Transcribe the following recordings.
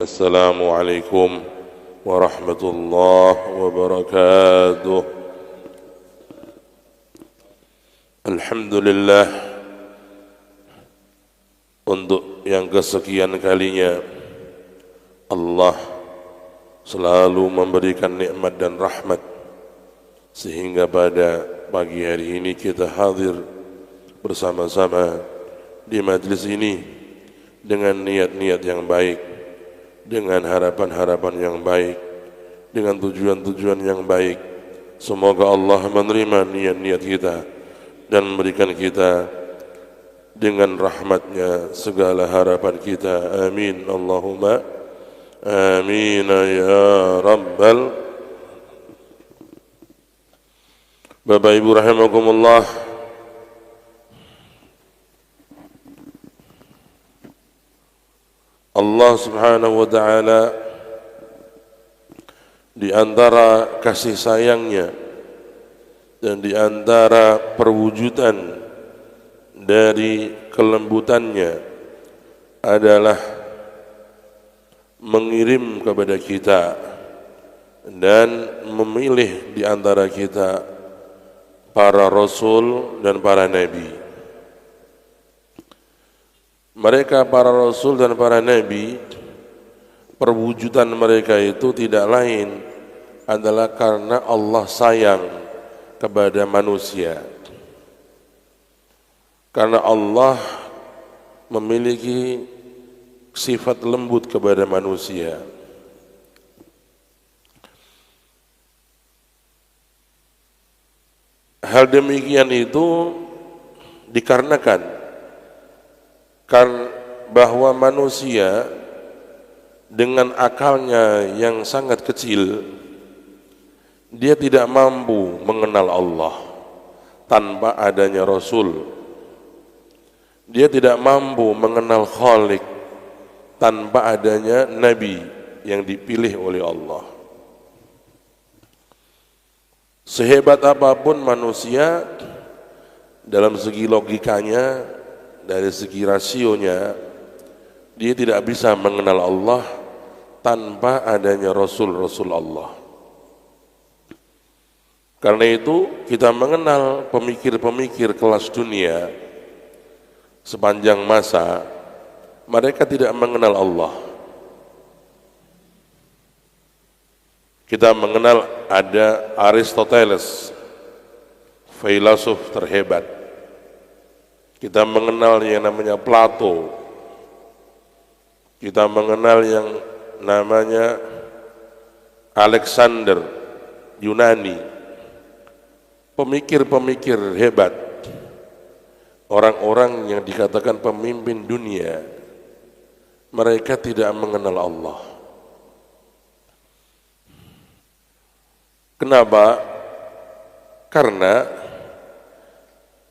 Assalamualaikum warahmatullahi wabarakatuh. Alhamdulillah, untuk yang kesekian kalinya Allah selalu memberikan nikmat dan rahmat sehingga pada pagi hari ini kita hadir bersama-sama di majlis ini dengan niat-niat yang baik, dengan harapan-harapan yang baik, dengan tujuan-tujuan yang baik. Semoga Allah menerima niat-niat kita dan memberikan kita dengan rahmatnya segala harapan kita. Amin Allahumma amin ya rabbal. Bapak Ibu rahimakumullah, Allah subhanahu wa ta'ala di antara kasih sayangnya dan di antara perwujudan dari kelembutannya adalah mengirim kepada kita dan memilih di antara kita para rasul dan para nabi. Mereka para rasul dan para nabi, perwujudan mereka itu tidak lain adalah karena Allah sayang kepada manusia. Karena Allah memiliki sifat lembut kepada manusia. Hal demikian itu dikarenakan bahwa manusia dengan akalnya yang sangat kecil, dia tidak mampu mengenal Allah tanpa adanya Rasul. Dia tidak mampu mengenal Khalik tanpa adanya Nabi yang dipilih oleh Allah. Sehebat apapun manusia dalam segi logikanya, dari segi rasionya, dia tidak bisa mengenal Allah tanpa adanya Rasul-Rasul Allah. Karena itu kita mengenal pemikir-pemikir kelas dunia sepanjang masa, mereka tidak mengenal Allah. Kita mengenal ada Aristoteles, filosof terhebat. Kita mengenal yang namanya Plato. Kita mengenal yang namanya Alexander, Yunani. Pemikir-pemikir hebat. Orang-orang yang dikatakan pemimpin dunia. Mereka tidak mengenal Allah. Kenapa? Karena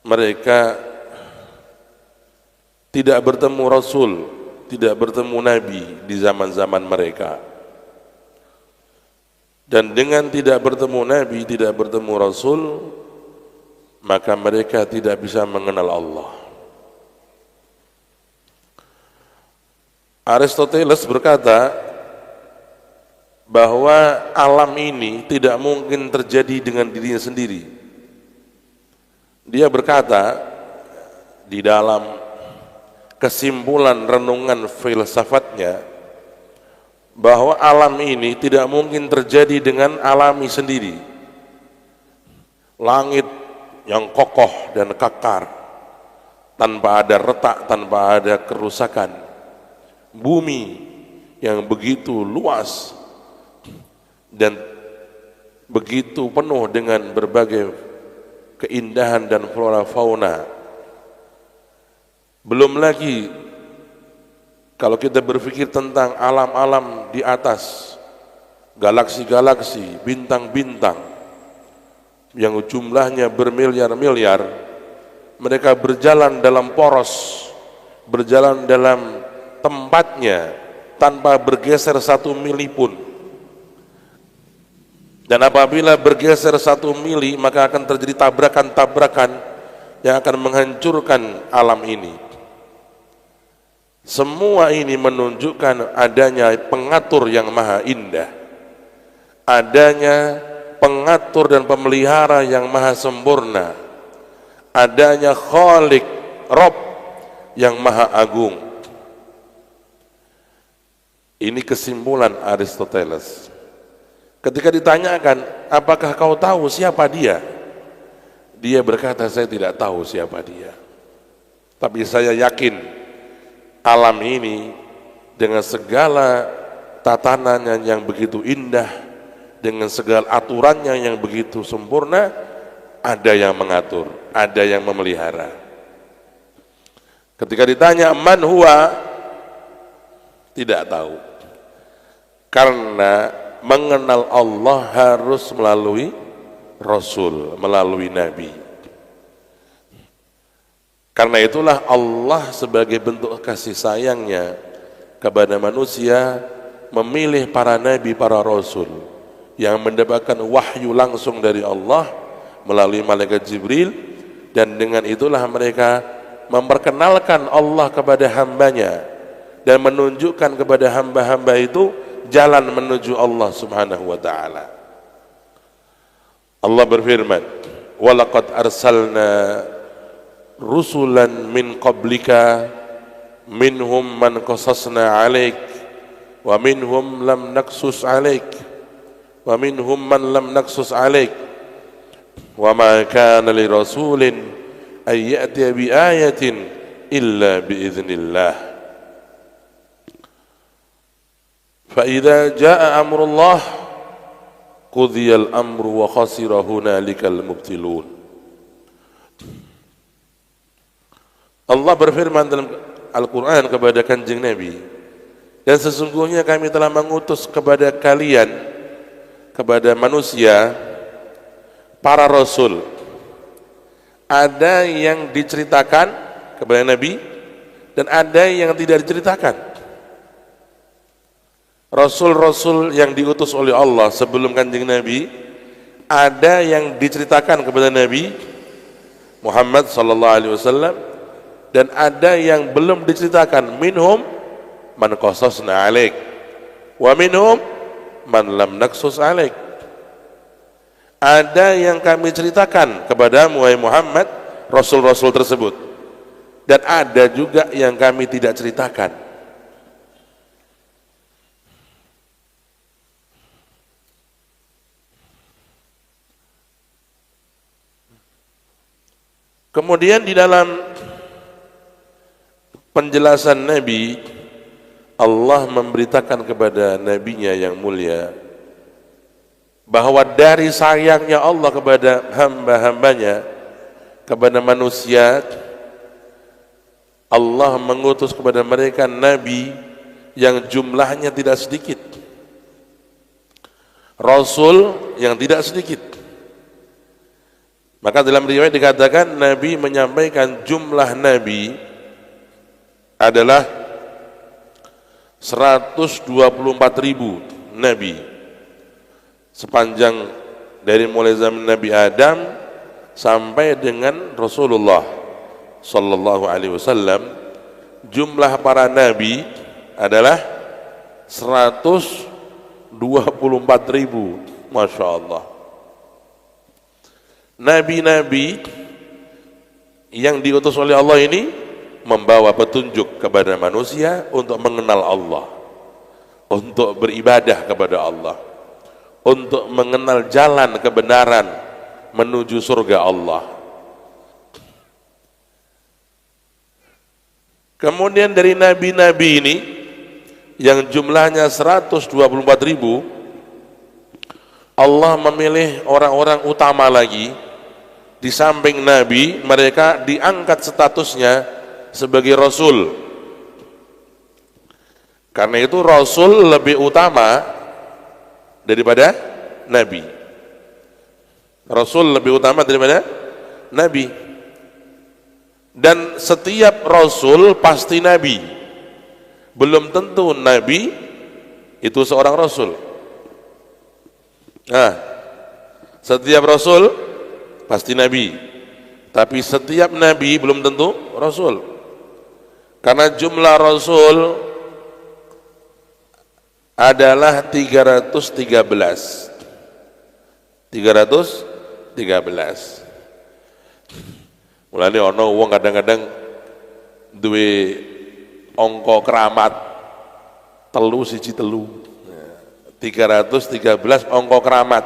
mereka tidak bertemu Rasul, tidak bertemu Nabi di zaman-zaman mereka. Dan dengan tidak bertemu Nabi, tidak bertemu Rasul, maka mereka tidak bisa mengenal Allah. Aristoteles berkata bahwa alam ini tidak mungkin terjadi dengan dirinya sendiri. Dia berkata di dalam kesimpulan renungan filsafatnya bahwa alam ini tidak mungkin terjadi dengan alami sendiri. Langit yang kokoh dan kekar tanpa ada retak, tanpa ada kerusakan. Bumi yang begitu luas dan begitu penuh dengan berbagai keindahan dan flora fauna. Belum lagi kalau kita berpikir tentang alam-alam di atas, galaksi-galaksi, bintang-bintang yang jumlahnya bermiliar-miliar, mereka berjalan dalam poros, berjalan dalam tempatnya tanpa bergeser satu mili pun. Dan apabila bergeser satu mili, maka akan terjadi tabrakan-tabrakan yang akan menghancurkan alam ini. Semua ini menunjukkan adanya pengatur yang maha indah, adanya pengatur dan pemelihara yang maha sempurna, adanya Khalik, Rob yang maha agung. Ini kesimpulan Aristoteles. Ketika ditanyakan, apakah kau tahu siapa dia? Dia berkata, saya tidak tahu siapa dia. Tapi saya yakin alam ini dengan segala tatanannya yang begitu indah, dengan segala aturannya yang begitu sempurna, ada yang mengatur, ada yang memelihara. Ketika ditanya man huwa, tidak tahu. Karena mengenal Allah harus melalui Rasul, melalui Nabi. Karena itulah Allah sebagai bentuk kasih sayangnya kepada manusia memilih para nabi, para rasul yang mendapatkan wahyu langsung dari Allah melalui malaikat Jibril, dan dengan itulah mereka memperkenalkan Allah kepada hambanya dan menunjukkan kepada hamba-hamba itu jalan menuju Allah Subhanahu wa ta'ala. Allah berfirman, walaqad arsalna rusulan min qablika minhum man qasasna alaik wa minhum lam naqsus alaik wa minhum man lam naqsus alaik wa ma kana li rasulin ay ya'tiya bi ayatin illa bi idznillah fa idza jaa amrullah qudiyal amru wa khasira hunalikal mubtilun. Allah berfirman dalam Al-Quran kepada kanjeng Nabi, dan sesungguhnya kami telah mengutus kepada kalian, kepada manusia, para rasul. Ada yang diceritakan kepada Nabi dan ada yang tidak diceritakan. Rasul-rasul yang diutus oleh Allah sebelum kanjeng Nabi, ada yang diceritakan kepada Nabi Muhammad sallallahu alaihi wasallam, dan ada yang belum diceritakan. Minhum man qasasna alaik wa minhum man lam naqsus alaik. Ada yang kami ceritakan kepadamu wahai Muhammad, rasul-rasul tersebut, dan ada juga yang kami tidak ceritakan. Kemudian di dalam penjelasan Nabi, Allah memberitakan kepada nabinya yang mulia bahwa dari sayangnya Allah kepada hamba-hambanya, kepada manusia, Allah mengutus kepada mereka nabi yang jumlahnya tidak sedikit, rasul yang tidak sedikit. Maka dalam riwayat dikatakan Nabi menyampaikan jumlah nabi adalah 124.000 nabi sepanjang dari mulai zaman Nabi Adam sampai dengan Rasulullah sallallahu alaihi wasallam. Jumlah para nabi adalah 124.000. Masya Allah. Nabi-nabi yang diutus oleh Allah ini membawa petunjuk kepada manusia untuk mengenal Allah, untuk beribadah kepada Allah, untuk mengenal jalan kebenaran menuju surga Allah. Kemudian dari nabi-nabi ini yang jumlahnya 124.000, Allah memilih orang-orang utama lagi. Di samping nabi, mereka diangkat statusnya sebagai rasul. Karena itu rasul lebih utama daripada nabi. Rasul lebih utama daripada nabi. Dan setiap rasul pasti nabi. Belum tentu nabi itu seorang rasul. Nah, setiap rasul pasti nabi, tapi setiap nabi belum tentu rasul. Karena jumlah Rasul adalah 313. 313. Mulane ana wong kadang-kadang duwe angka keramat telu. 313 angka keramat.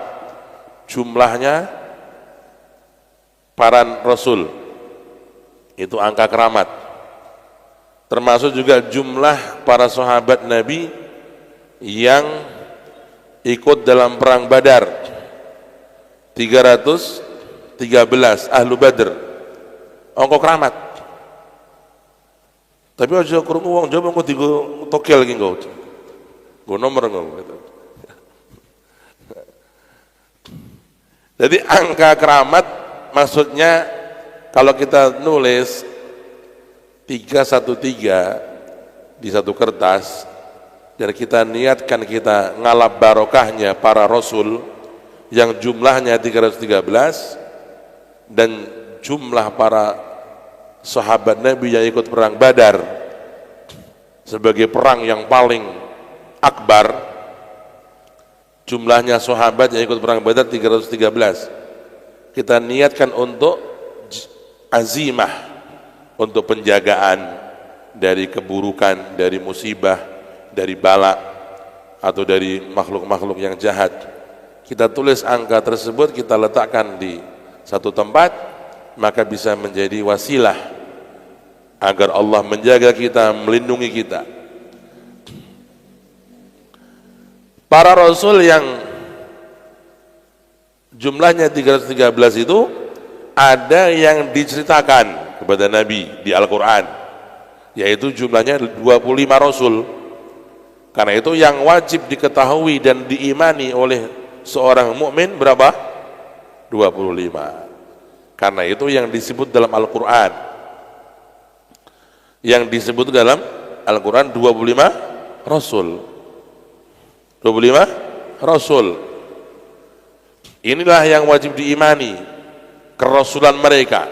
Jumlahnya para rasul. Itu angka keramat. Termasuk juga jumlah para sahabat Nabi yang ikut dalam perang Badar. 313 ahlu Badr. Angka keramat. Tapi aja krungu wong Jawa engko digo togel iki engko. Nggo nomor engko gitu. Jadi angka keramat maksudnya kalau kita nulis 313 di satu kertas dan kita niatkan kita ngalap barokahnya para rasul yang jumlahnya 313 dan jumlah para sahabat Nabi yang ikut perang Badar sebagai perang yang paling akbar, jumlahnya sahabat yang ikut perang Badar 313. Kita niatkan untuk azimah, untuk penjagaan dari keburukan, dari musibah, dari bala atau dari makhluk-makhluk yang jahat. Kita tulis angka tersebut, kita letakkan di satu tempat, maka bisa menjadi wasilah agar Allah menjaga kita, melindungi kita. Para rasul yang jumlahnya 313 itu ada yang diceritakan kepada Nabi di Al-Quran, yaitu jumlahnya 25 rasul. Karena itu yang wajib diketahui dan diimani oleh seorang mukmin berapa? 25. Karena itu yang disebut dalam Al-Quran, yang disebut dalam Al-Quran 25 rasul. 25 rasul. Inilah yang wajib diimani, kerasulan mereka.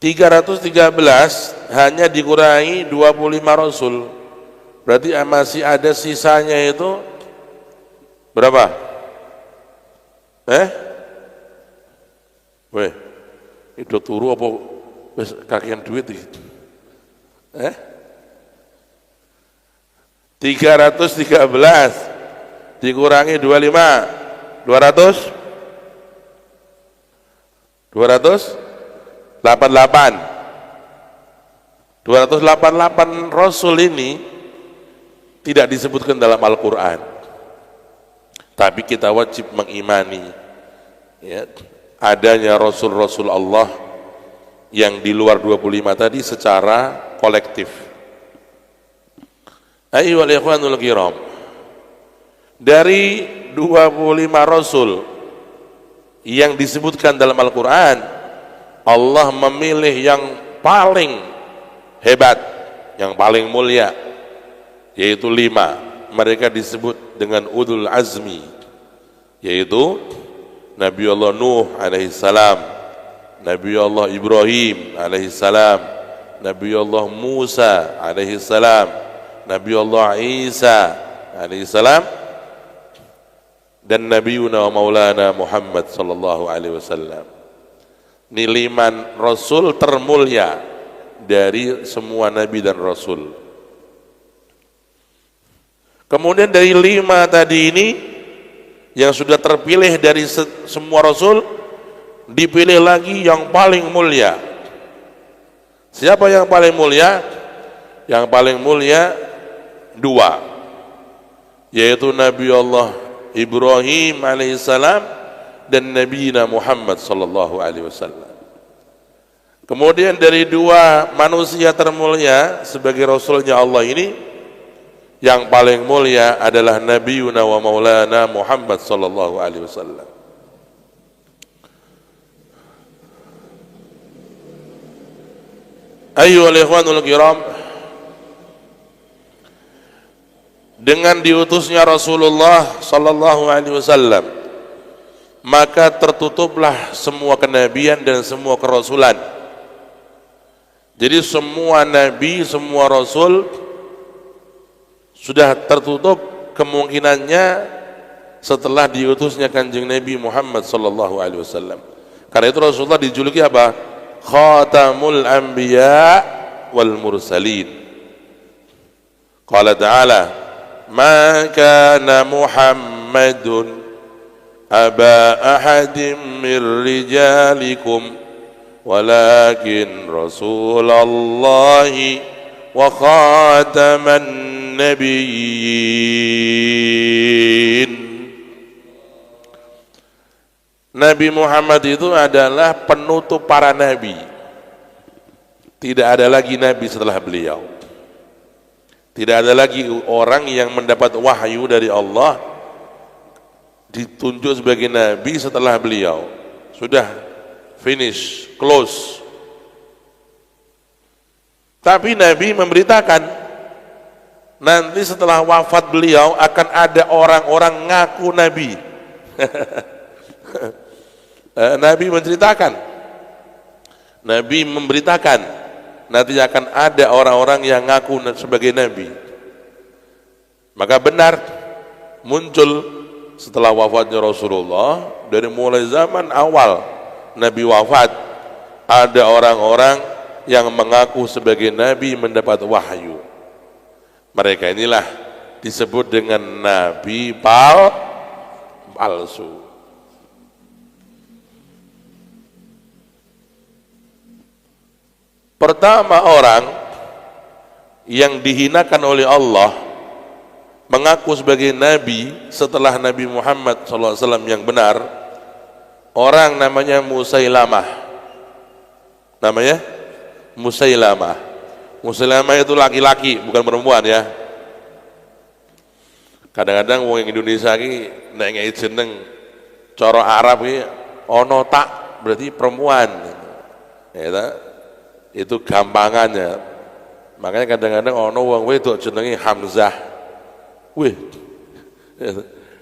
313 hanya dikurangi 25 rasul, berarti masih ada sisanya itu berapa? Weh, itu turu apa wis kakean duit iki? 313 dikurangi 25, 200 288 rasul ini tidak disebutkan dalam Al-Quran, tapi kita wajib mengimani ya, adanya rasul-rasul Allah yang di luar 25 tadi secara kolektif. Ayyuhal ikhwanul kiram, dari 25 rasul yang disebutkan dalam Al-Quran, Allah memilih yang paling hebat, yang paling mulia, yaitu 5. Mereka disebut dengan ulul azmi, yaitu Nabi Allah Nuh alaihissalam, Nabi Allah Ibrahim alaihissalam, Nabi Allah Musa alaihissalam, Nabi Allah Isa alaihissalam, dan Nabiuna wa Maulana Muhammad sallallahu alaihi wasallam. Ini 5 rasul termulia dari semua nabi dan rasul. Kemudian dari 5 tadi ini yang sudah terpilih dari semua rasul, dipilih lagi yang paling mulia. Siapa yang paling mulia? Yang paling mulia 2, yaitu Nabi Allah Ibrahim alaihissalam dan Nabi Muhammad sallallahu alaihi wasallam. Kemudian dari 2 manusia termulia sebagai rasulnya Allah ini, yang paling mulia adalah Nabiuna wa Maulana Muhammad sallallahu alaihi wasallam. Ayyuhal ikhwanul kiram, dengan diutusnya Rasulullah sallallahu alaihi wasallam, maka tertutuplah semua kenabian dan semua kerasulan. Jadi semua nabi, semua rasul sudah tertutup kemungkinannya setelah diutusnya Kanjeng Nabi Muhammad sallallahu alaihi wasallam. Karena itu Rasulullah dijuluki apa? Khatamul anbiya wal mursalin. Qala ta'ala, "Ma kana Muhammadun aba ahadin min rijalikum walakin Rasulallahi wa khataman nabiyyin." Nabi Muhammad itu adalah penutup para nabi. Tidak ada lagi nabi setelah beliau. Tidak ada lagi orang yang mendapat wahyu dari Allah ditunjuk sebagai nabi setelah beliau. Sudah finish, close. Tapi Nabi memberitakan nanti setelah wafat beliau akan ada orang-orang ngaku Nabi. Nabi menceritakan, Nabi memberitakan nanti akan ada orang-orang yang ngaku sebagai Nabi. Maka benar muncul setelah wafatnya Rasulullah, dari mulai zaman awal Nabi wafat, ada orang-orang yang mengaku sebagai Nabi mendapat wahyu. Mereka inilah disebut dengan Nabi palsu. Pertama orang yang dihinakan oleh Allah mengaku sebagai Nabi setelah Nabi Muhammad SAW yang benar, orang namanya Musailamah. Namanya Musailamah. Musailamah itu laki-laki, bukan perempuan ya. Kadang-kadang wong Indonesia ini nek ngei jeneng cara Arab iki ono tak berarti perempuan. Ya, itu gampangannya. Makanya kadang-kadang ono wong wedok jenenge Hamzah. Wih.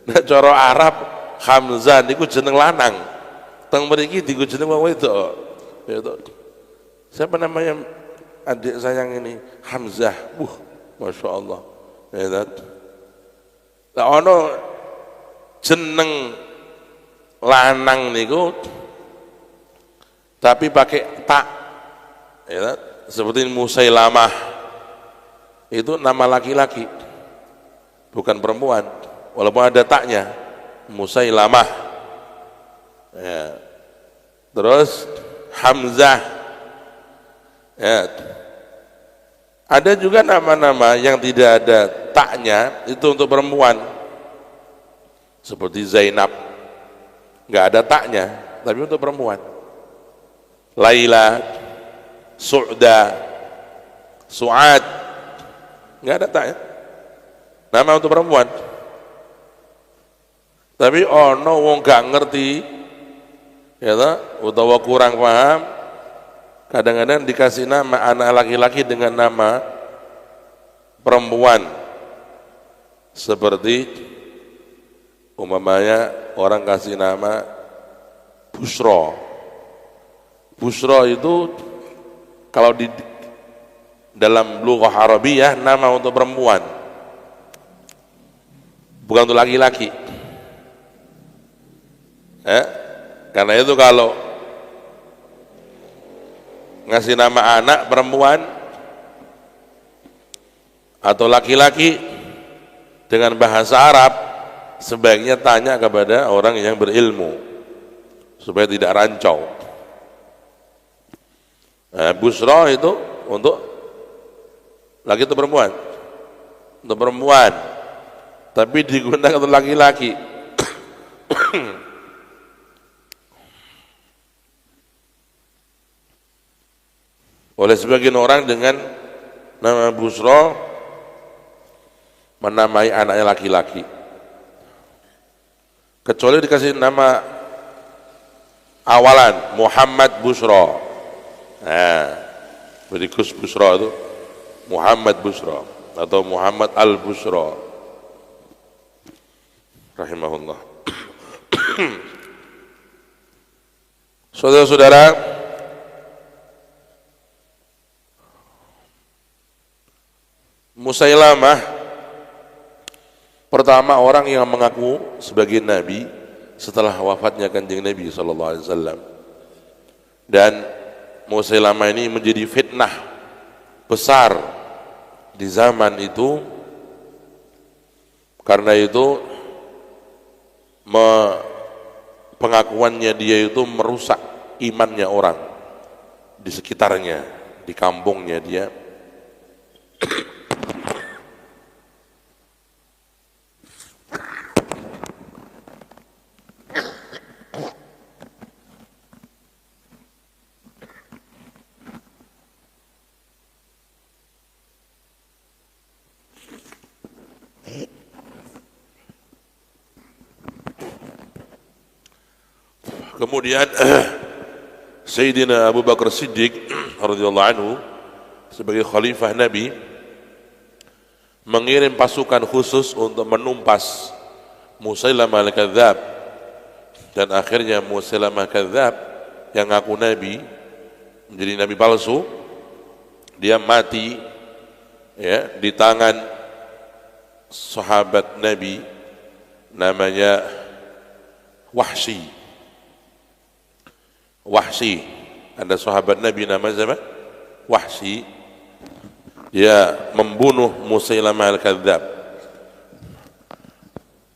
Nek cara Arab Hamzah niku jeneng lanang. Teng mriki dienggo jeneng wong wedok. Ya toh. Siapa namanya adik sayang ini? Hamzah. Masya Allah. Ya toh. Lah ono jeneng lanang niku tapi pakai tak, ya, seperti Musailamah itu nama laki-laki bukan perempuan, walaupun ada taknya, Musailamah ya. Terus Hamzah ya. Ada juga nama-nama yang tidak ada taknya, itu untuk perempuan, seperti Zainab, nggak ada taknya, tapi untuk perempuan. Laila, Su'da, Su'ad, nggak ada taknya, nama untuk perempuan. Tapi ono wong gak ngerti, ya toh, utawa kurang paham, kadang-kadang dikasih nama anak laki-laki dengan nama perempuan, seperti umpamanya orang kasih nama Busro. Busro itu kalau di dalam lughah Arabiyah nama untuk perempuan, bukan untuk laki-laki. Karena itu kalau ngasih nama anak perempuan atau laki-laki dengan bahasa Arab, sebaiknya tanya kepada orang yang berilmu supaya tidak rancau. Busra itu untuk laki atau perempuan? Untuk perempuan, tapi digunakan untuk laki-laki. Oleh sebagian orang dengan nama Busra menamai anaknya laki-laki, kecuali dikasih nama awalan Muhammad Busra. Jadi Gus Busra itu Muhammad Busra atau Muhammad Al-Busra rahimahullah. Saudara-saudara, Musailamah pertama orang yang mengaku sebagai nabi setelah wafatnya Kanjeng Nabi sallallahu alaihi wasallam. Dan Musailamah ini menjadi fitnah besar di zaman itu. Karena itu pengakuannya dia itu merusak imannya orang di sekitarnya, di kampungnya dia. Kemudian Sayyidina Abu Bakar Siddiq radhiyallahu anhu sebagai khalifah Nabi mengirim pasukan khusus untuk menumpas Musailamah al-Kadzdzab, dan akhirnya Musailamah al-Kadzdzab yang ngaku nabi menjadi nabi palsu. Dia mati ya di tangan sahabat Nabi namanya Wahsy. Ada sahabat Nabi namanya siapa? Wahsy. Dia membunuh Musailamah al-Kadzdzab.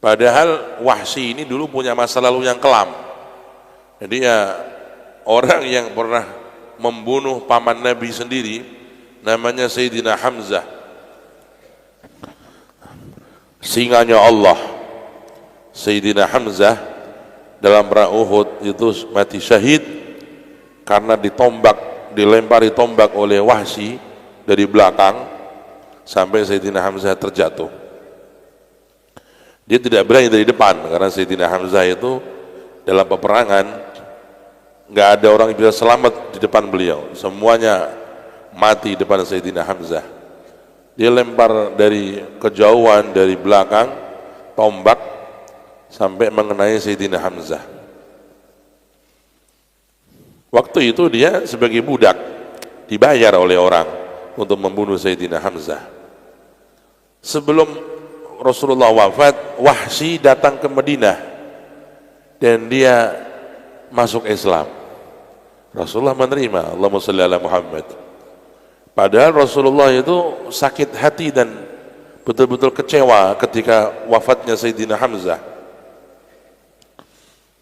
Padahal Wahsy ini dulu punya masa lalu yang kelam. Jadi ya orang yang pernah membunuh paman Nabi sendiri namanya Sayyidina Hamzah, singanya Allah. Sayyidina Hamzah dalam perang Uhud itu mati syahid karena dilempari tombak oleh Wahsy dari belakang sampai Sayyidina Hamzah terjatuh. Dia tidak berani dari depan karena Sayyidina Hamzah itu dalam peperangan nggak ada orang yang bisa selamat di depan beliau, semuanya mati di depan Sayyidina Hamzah. Dia lempar dari kejauhan dari belakang tombak sampai mengenai Sayyidina Hamzah. Waktu itu dia sebagai budak dibayar oleh orang untuk membunuh Sayyidina Hamzah. Sebelum Rasulullah wafat, Wahsy datang ke Madinah dan dia masuk Islam. Rasulullah menerima, Allahumma shalli ala Muhammad. Padahal Rasulullah itu sakit hati dan betul-betul kecewa ketika wafatnya Sayyidina Hamzah.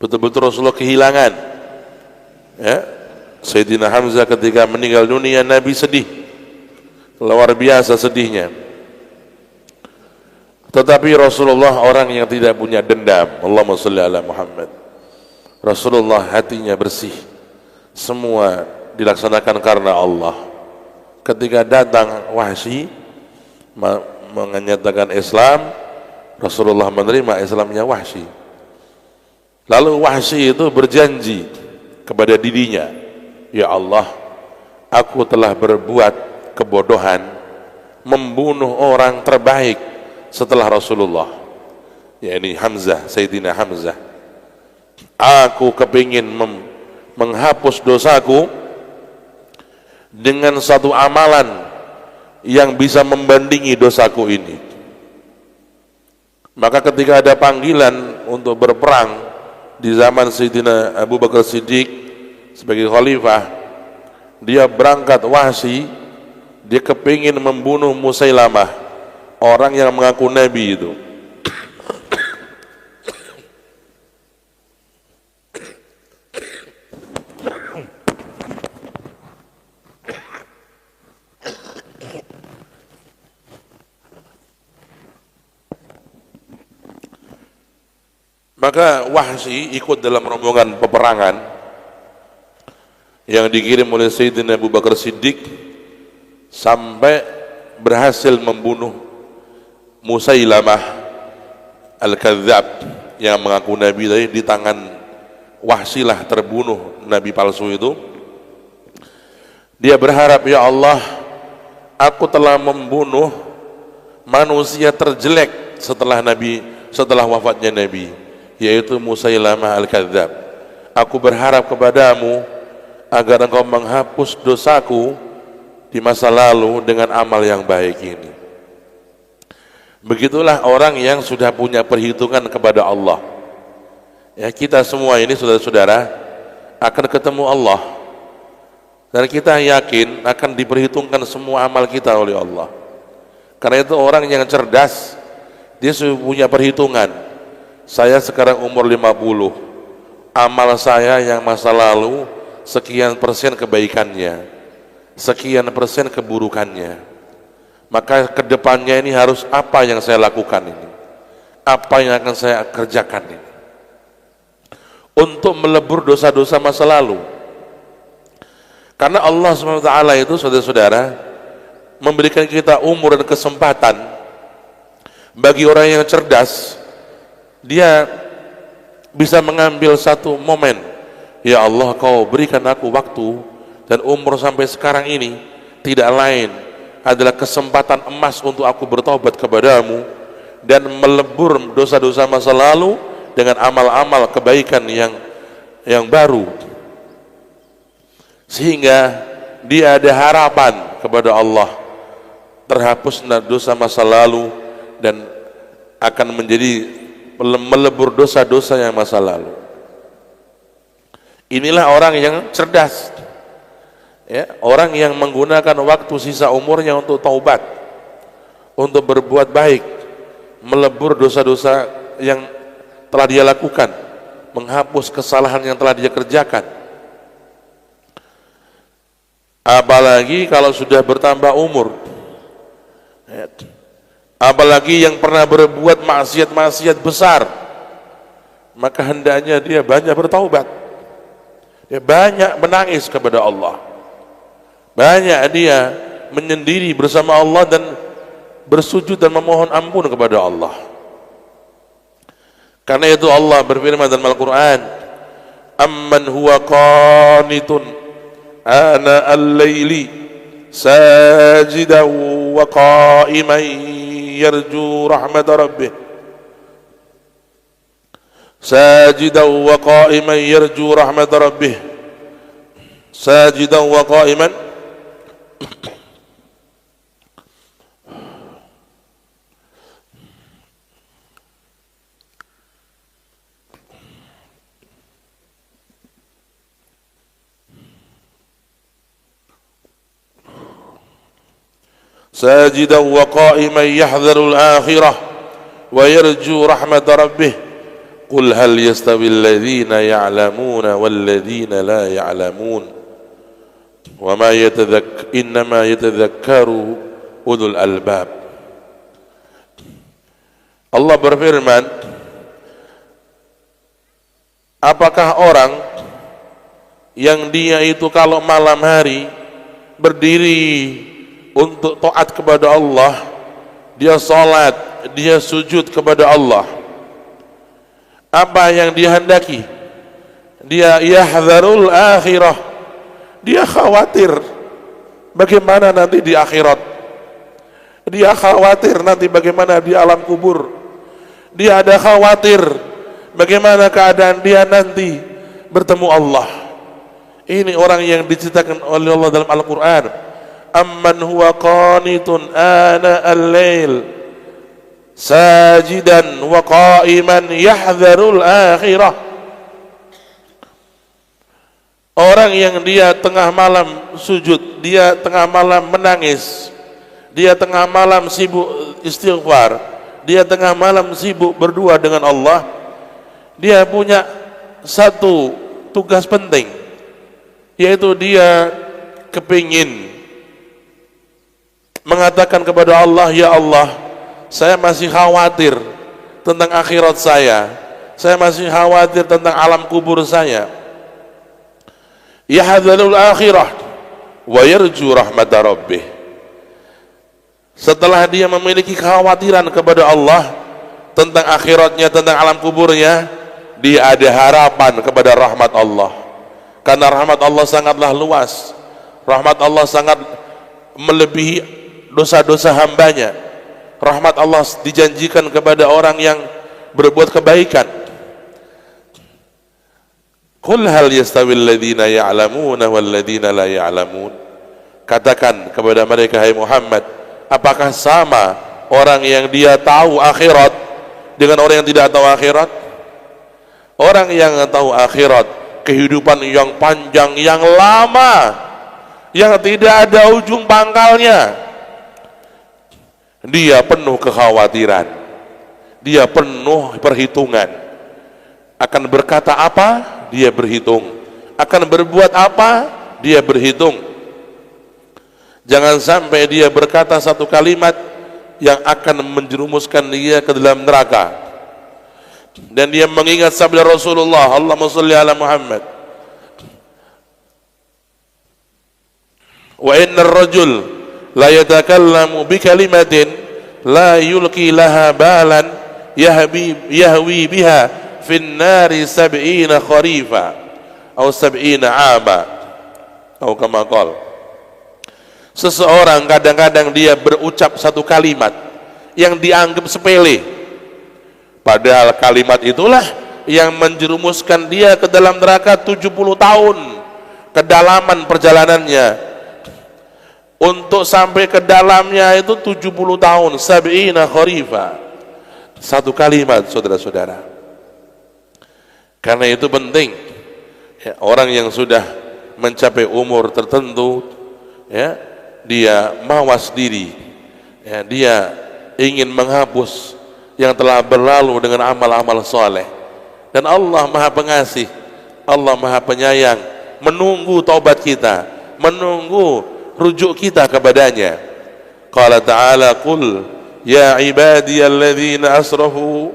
Betul-betul Rasulullah kehilangan. Ya, Sayyidina Hamzah ketika meninggal dunia, Nabi sedih, luar biasa sedihnya. Tetapi Rasulullah orang yang tidak punya dendam, Allahumma shalli ala Muhammad. Rasulullah hatinya bersih, semua dilaksanakan karena Allah. Ketika datang Wahsy menyatakan Islam, Rasulullah menerima Islamnya Wahsy. Lalu Wahsy itu berjanji kepada dirinya, ya Allah, aku telah berbuat kebodohan membunuh orang terbaik setelah Rasulullah, yakni Hamzah, Sayyidina Hamzah. Aku kepingin menghapus dosaku dengan satu amalan yang bisa membandingi dosaku ini. Maka ketika ada panggilan untuk berperang di zaman Sayyidina Abu Bakar Siddiq sebagai khalifah, dia berangkat Wahsy, dia kepingin membunuh Musailamah, orang yang mengaku nabi itu. Maka Wahsy ikut dalam rombongan peperangan yang dikirim oleh Sayyidina Abu Bakar Siddiq sampai berhasil membunuh Musailamah al-Kadzdzab yang mengaku nabi tadi. Di tangan Wahsy lah terbunuh nabi palsu itu. Dia berharap, ya Allah, aku telah membunuh manusia terjelek setelah wafatnya nabi, yaitu Musailamah al-Kadzdzab. Aku berharap kepadamu agar engkau menghapus dosaku di masa lalu dengan amal yang baik ini. Begitulah orang yang sudah punya perhitungan kepada Allah. Ya, kita semua ini saudara-saudara akan ketemu Allah. Dan kita yakin akan diperhitungkan semua amal kita oleh Allah. Karena itu orang yang cerdas, dia sudah punya perhitungan. Saya sekarang umur 50, amal saya yang masa lalu sekian persen kebaikannya, sekian persen keburukannya. Maka kedepannya ini harus apa yang saya lakukan ini, apa yang akan saya kerjakan ini untuk melebur dosa-dosa masa lalu. Karena Allah SWT itu saudara-saudara memberikan kita umur dan kesempatan. Bagi orang yang cerdas, dia bisa mengambil satu momen, ya Allah, kau berikan aku waktu dan umur sampai sekarang ini tidak lain adalah kesempatan emas untuk aku bertobat kepadamu dan melebur dosa-dosa masa lalu dengan amal-amal kebaikan yang baru, sehingga dia ada harapan kepada Allah terhapus dosa masa lalu dan akan menjadi melebur dosa-dosa yang masa lalu. Inilah orang yang cerdas, ya, orang yang menggunakan waktu sisa umurnya untuk taubat, untuk berbuat baik, melebur dosa-dosa yang telah dia lakukan, menghapus kesalahan yang telah dia kerjakan. Apalagi kalau sudah bertambah umur, apalagi yang pernah berbuat maksiat-maksiat besar, maka hendaknya dia banyak bertaubat, dia banyak menangis kepada Allah, banyak dia menyendiri bersama Allah dan bersujud dan memohon ampun kepada Allah. Karena itu Allah berfirman dalam Al-Quran, amman huwa qanitun ana al-laili sajidan wa qa'iman yarju rahmat rabbih sajidan wa qa'iman yarju rahmat rabbih sajidan wa qa'iman ساجدا وقائما يحذر الآخرة ويرجو رحمة ربه قل هل يستوي الذين يعلمون والذين لا يعلمون وما إنما يتذكر أولو الألباب. Allah berfirman, apakah orang yang dia itu kalau malam hari berdiri untuk taat kepada Allah, dia salat, dia sujud kepada Allah, apa yang dia hendaki? Dia yahdzarul akhirah, dia khawatir bagaimana nanti di akhirat, dia khawatir nanti bagaimana di alam kubur, dia ada khawatir bagaimana keadaan dia nanti bertemu Allah. Ini orang yang diceritakan oleh Allah dalam Al-Quran, amman huwa qanitun ana al-lail sajidan wa qa'iman yahdharul akhirah. Orang yang dia tengah malam sujud, dia tengah malam menangis, dia tengah malam sibuk istighfar, dia tengah malam sibuk berdua dengan Allah, dia punya satu tugas penting, yaitu dia kepingin mengatakan kepada Allah, ya Allah, saya masih khawatir tentang akhirat saya masih khawatir tentang alam kubur saya. Yahdharul akhirah wa yarju rahmat rabbih. Setelah dia memiliki kekhawatiran kepada Allah tentang akhiratnya, tentang alam kuburnya, dia ada harapan kepada rahmat Allah. Karena rahmat Allah sangatlah luas, rahmat Allah sangat melebihi dosa-dosa hambanya. Rahmat Allah dijanjikan kepada orang yang berbuat kebaikan. Qul hal yastawil ladzina ya'lamuna wal ladzina la ya'lamun. Katakan kepada mereka, hai Muhammad, apakah sama orang yang dia tahu akhirat dengan orang yang tidak tahu akhirat? Orang yang tahu akhirat, kehidupan yang panjang, yang lama, yang tidak ada ujung pangkalnya, dia penuh kekhawatiran, dia penuh perhitungan. Akan berkata apa? Dia berhitung. Akan berbuat apa? Dia berhitung. Jangan sampai dia berkata satu kalimat yang akan menjerumuskan dia ke dalam neraka. Dan dia mengingat sabda Rasulullah, Allahumma shalli ala Muhammad, wa innar rajul la yatakallamu bi kalimatin la yulqi laha balan yahwi biha fin nari 70 kharifa atau 70 ama atau kama qala. Seseorang kadang-kadang dia berucap satu kalimat yang dianggap sepele, padahal kalimat itulah yang menjerumuskan dia ke dalam neraka 70 tahun kedalaman perjalanannya. Untuk sampai ke dalamnya itu 70 tahun, 70 kharifa. Satu kalimat, saudara-saudara. Karena itu penting ya, orang yang sudah mencapai umur tertentu ya, dia mawas diri ya, dia ingin menghapus yang telah berlalu dengan amal-amal soleh, dan Allah Maha Pengasih, Allah Maha Penyayang, menunggu taubat kita, menunggu rujuk kita kepadanya. Qala ta'ala, qul ya ibadiyalladzina asrafu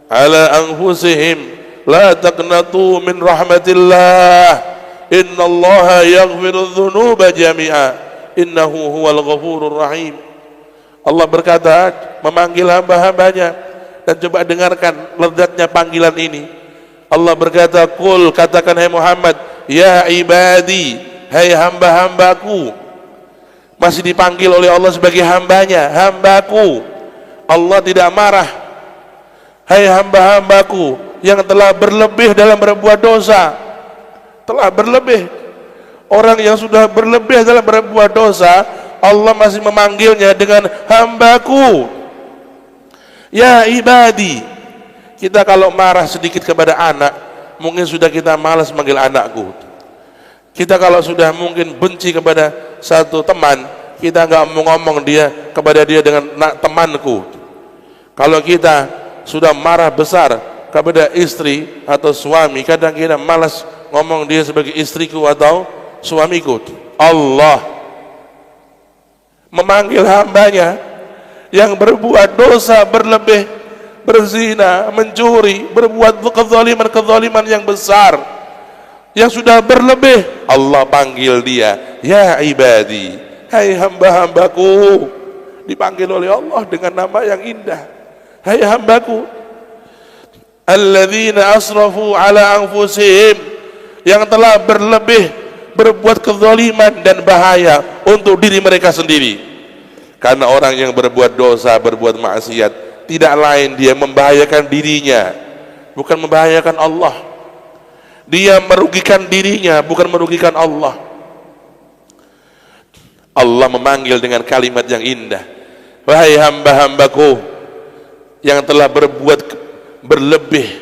ala anfusihim la taqnatu min rahmatillah innallaha yaghfirudz dzunuba jami'a innahu huwal ghafurur rahim. Allah berkata, memanggil hamba-hambanya, dan coba dengarkan lezatnya panggilan ini. Allah berkata, qul, katakan hai Muhammad, ya ibadi, hai hamba-hambaku. Masih dipanggil oleh Allah sebagai hambanya, hambaku. Allah tidak marah. Hai hamba-hambaku yang telah berlebih dalam berbuat dosa, telah berlebih. Orang yang sudah berlebih dalam berbuat dosa, Allah masih memanggilnya dengan hambaku. Ya ibadi. Kita kalau marah sedikit kepada anak, mungkin sudah kita malas manggil anakku. Kita kalau sudah mungkin benci kepada satu teman, kita nggak mau ngomong kepada dia dengan temanku. Kalau kita sudah marah besar kepada istri atau suami, kadang kita malas ngomong dia sebagai istriku atau suamiku. Allah memanggil hambanya yang berbuat dosa berlebih, berzina, mencuri, berbuat kezaliman yang besar, yang sudah berlebih. Allah panggil dia, ya ibadi, hai hamba-hambaku. Dipanggil oleh Allah dengan nama yang indah, hai hambaku. Alladzina asrafu ala anfusihim, yang telah berlebih berbuat kezaliman dan bahaya untuk diri mereka sendiri. Karena orang yang berbuat dosa, berbuat maksiat, tidak lain dia membahayakan dirinya, bukan membahayakan Allah. Dia merugikan dirinya, bukan merugikan Allah. Allah memanggil dengan kalimat yang indah, wahai hamba-hambaku yang telah berbuat berlebih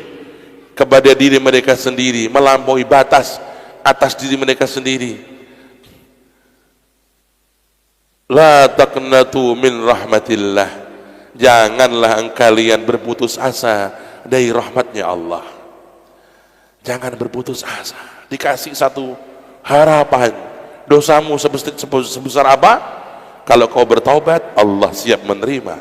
kepada diri mereka sendiri, melampaui batas atas diri mereka sendiri. La taqnatu min rahmatillah, janganlah kalian berputus asa dari rahmatnya Allah. Jangan berputus asa. Dikasih satu harapan, dosamu sebesar apa, kalau kau bertaubat, Allah siap menerima.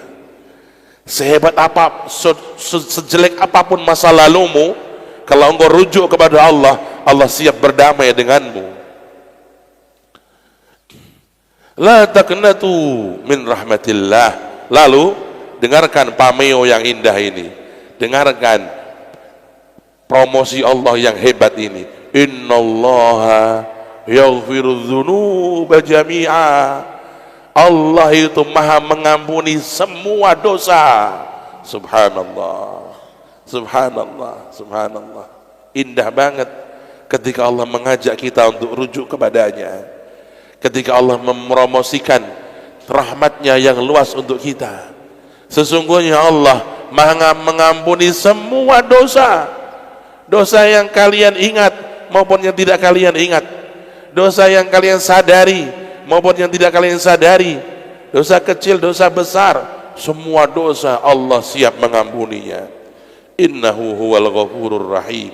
Sehebat apa, sejelek apapun masa lalumu, kalau engkau rujuk kepada Allah, Allah siap berdamai denganmu. La taqnatu min rahmatillah. Lalu dengarkan pameo yang indah ini, dengarkan promosi Allah yang hebat ini. Innallaha yaghfirudz dzunuba jami'a. Allah itu maha mengampuni semua dosa. Subhanallah, subhanallah, subhanallah. Indah banget ketika Allah mengajak kita untuk rujuk kepadanya, ketika Allah mempromosikan rahmatnya yang luas untuk kita. Sesungguhnya Allah Maha mengampuni semua dosa. Dosa yang kalian ingat maupun yang tidak kalian ingat. Dosa yang kalian sadari maupun yang tidak kalian sadari. Dosa kecil, dosa besar, semua dosa Allah siap mengampuninya. Innahu huwal ghafurur rahim.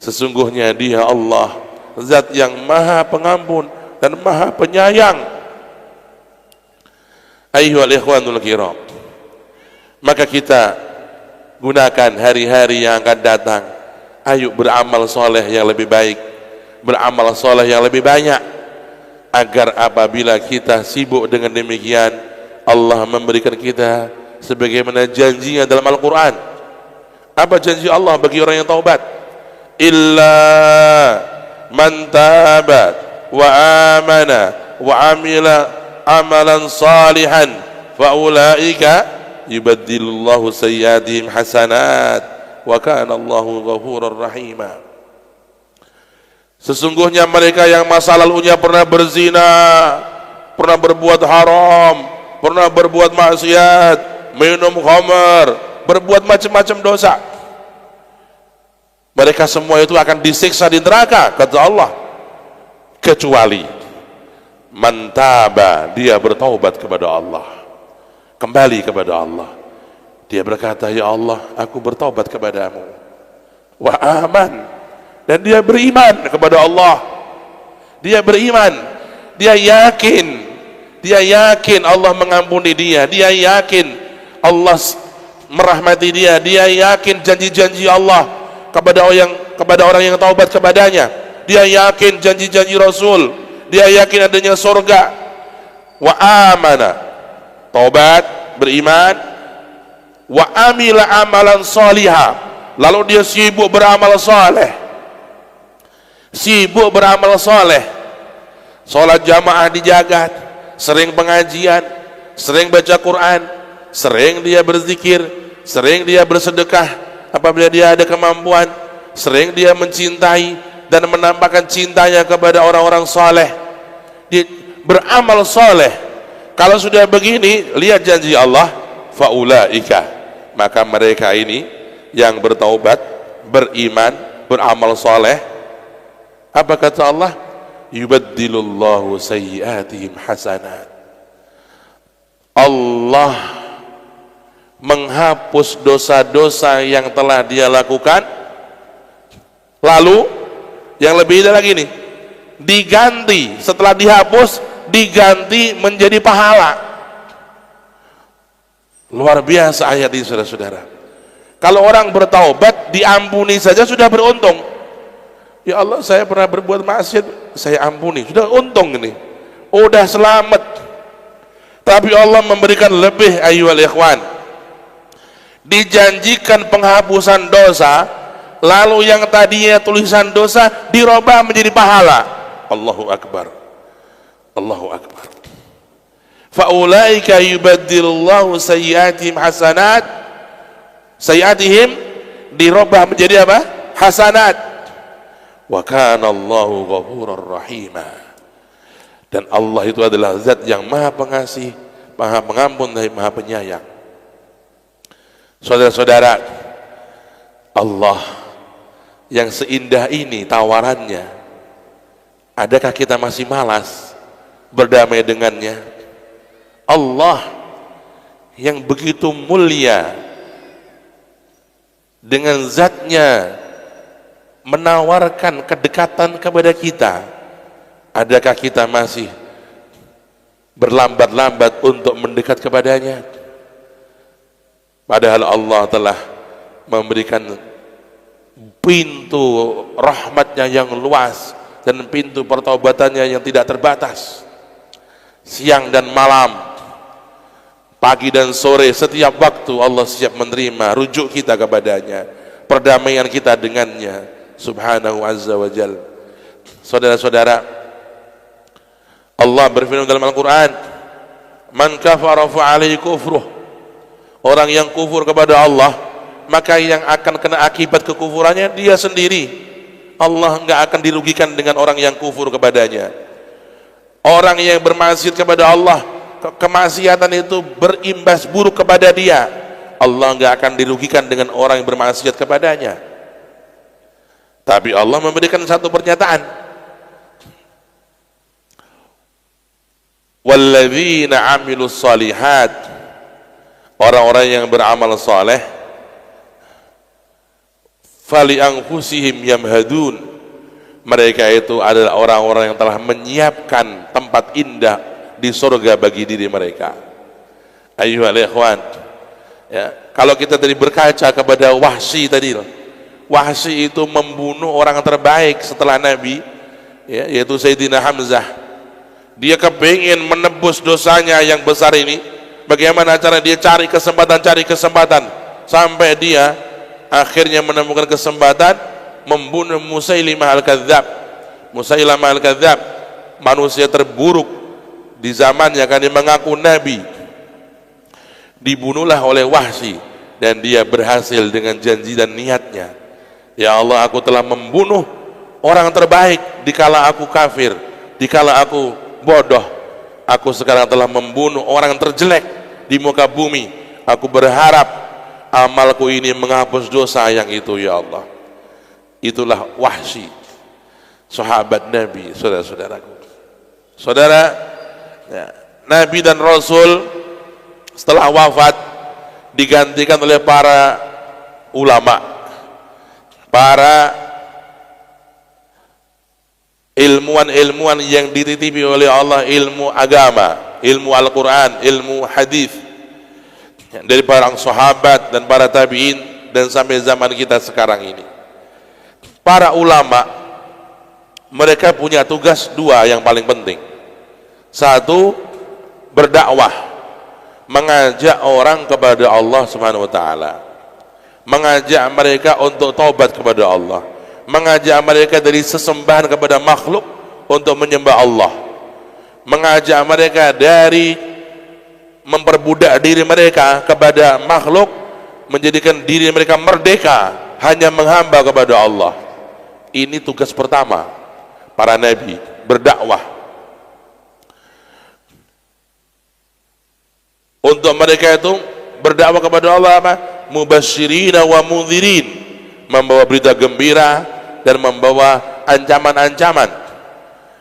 Sesungguhnya Dia Allah Zat yang Maha Pengampun dan Maha Penyayang. Ayyuhal ikhwanul kiram, maka kita gunakan hari-hari yang akan datang. Ayo beramal soleh yang lebih baik, beramal soleh yang lebih banyak, agar apabila kita sibuk dengan demikian, Allah memberikan kita sebagaimana janjinya dalam Al-Quran. Apa janji Allah bagi orang yang taubat? Illa man tabat wa amana wa amila amalan salihan fa ulaika yubaddilullahu sayyiatihim hasanat wa kana Allahu ghafurur rahima. Sesungguhnya mereka yang masa lalunya pernah berzina, pernah berbuat haram, pernah berbuat maksiat, minum khamar, berbuat macam-macam dosa, mereka semua itu akan disiksa di neraka, kata Allah, kecuali man taba, dia bertaubat kepada Allah, kembali kepada Allah. Dia berkata, ya Allah, aku bertaubat kepadamu. Wa aman, dan dia beriman kepada Allah. Dia beriman, dia yakin Allah mengampuni dia, dia yakin Allah merahmati dia, dia yakin janji-janji Allah kepada orang yang taubat kepadanya, dia yakin janji-janji Rasul, dia yakin adanya surga. Wa amana, taubat, beriman. Wa amila amalan salihah, lalu dia sibuk beramal saleh, sibuk beramal saleh, sholat jamaah dijaga, sering pengajian, sering baca Quran, sering dia berzikir, sering dia bersedekah apabila dia ada kemampuan, sering dia mencintai dan menampakkan cintanya kepada orang-orang saleh. Dia beramal saleh. Kalau sudah begini, lihat janji Allah, faulaika, maka mereka ini yang bertaubat, beriman, beramal saleh, apa kata Allah? Yubaddilullahu sayyiatihim hasanat. Allah menghapus dosa-dosa yang telah dia lakukan, lalu yang lebih indah lagi nih, diganti, setelah dihapus diganti menjadi pahala. Luar biasa ayat ini, saudara-saudara. Kalau orang bertaubat diampuni saja sudah beruntung. Ya Allah, saya pernah berbuat maksiat, saya ampuni, sudah untung ini, udah selamat. Tapi Allah memberikan lebih, ayyuhal ikhwan. Dijanjikan penghapusan dosa, lalu yang tadinya tulisan dosa dirubah menjadi pahala. Allahu Akbar, Allahu Akbar. Faulaika yubaddilullahu sayyiatihim hasanat. Sayyiatihim dirubah menjadi apa? Hasanat. Wa kana Allahu ghafurur rahima. Dan Allah itu adalah zat yang Maha Pengasih, Maha Pengampun dan Maha Penyayang. Saudara-saudara, Allah yang seindah ini tawarannya, adakah kita masih malas berdamai dengannya? Allah yang begitu mulia dengan zatnya menawarkan kedekatan kepada kita, adakah kita masih berlambat-lambat untuk mendekat kepadanya? Padahal Allah telah memberikan pintu rahmatnya yang luas dan pintu pertaubatannya yang tidak terbatas. Siang dan malam, pagi dan sore, setiap waktu Allah siap menerima rujuk kita kepadanya, perdamaian kita dengannya subhanahu azza wa jal. Saudara-saudara, Allah berfirman dalam Al-Quran, man kafara fa'alaihi kufruh. Orang yang kufur kepada Allah, maka yang akan kena akibat kekufurannya dia sendiri. Allah enggak akan dirugikan dengan orang yang kufur kepadanya. Orang yang bermaksiat kepada Allah, kemaksiatan itu berimbas buruk kepada dia, Allah nggak akan dirugikan dengan orang yang bermaksiat kepadanya. Tapi Allah memberikan satu pernyataan, walladzina amilus shalihat, orang-orang yang beramal saleh, fali anfusihim yamhadun, mereka itu adalah orang-orang yang telah menyiapkan tempat indah di surga bagi diri mereka. Ayyuhal ikhwan, ya, kalau kita tadi berkaca kepada Wahsy tadi, Wahsy itu membunuh orang terbaik setelah Nabi, ya, yaitu Sayyidina Hamzah. Dia kepingin menebus dosanya yang besar ini. Bagaimana cara dia cari kesempatan sampai dia akhirnya menemukan kesempatan membunuh Musailimah al-Kadzdzab. Musailimah al-Kadzdzab, manusia terburuk di zamannya, kan dia mengaku nabi. Dibunuhlah oleh Wahsy dan dia berhasil dengan janji dan niatnya. Ya Allah, aku telah membunuh orang terbaik dikala aku kafir, dikala aku bodoh. Aku sekarang telah membunuh orang terjelek di muka bumi. Aku berharap amalku ini menghapus dosa yang itu, ya Allah. Itulah Wahsy, sahabat Nabi, saudara-saudaraku. Saudara, ya, Nabi dan Rasul setelah wafat digantikan oleh para ulama, para ilmuwan-ilmuwan yang dititipi oleh Allah ilmu agama, ilmu Al-Quran, ilmu hadis, dari para sahabat dan para tabi'in dan sampai zaman kita sekarang ini. Para ulama, mereka punya tugas dua yang paling penting. Satu, berdakwah, mengajak orang kepada Allah Subhanahu wa taala, mengajak mereka untuk taubat kepada Allah, mengajak mereka dari sesembahan kepada makhluk untuk menyembah Allah, mengajak mereka dari memperbudak diri mereka kepada makhluk, menjadikan diri mereka merdeka hanya menghamba kepada Allah. Ini tugas pertama para nabi, berdakwah. Untuk mereka itu berdakwah kepada Allah apa? Mubasyirina wa mundhirin, membawa berita gembira dan membawa ancaman-ancaman.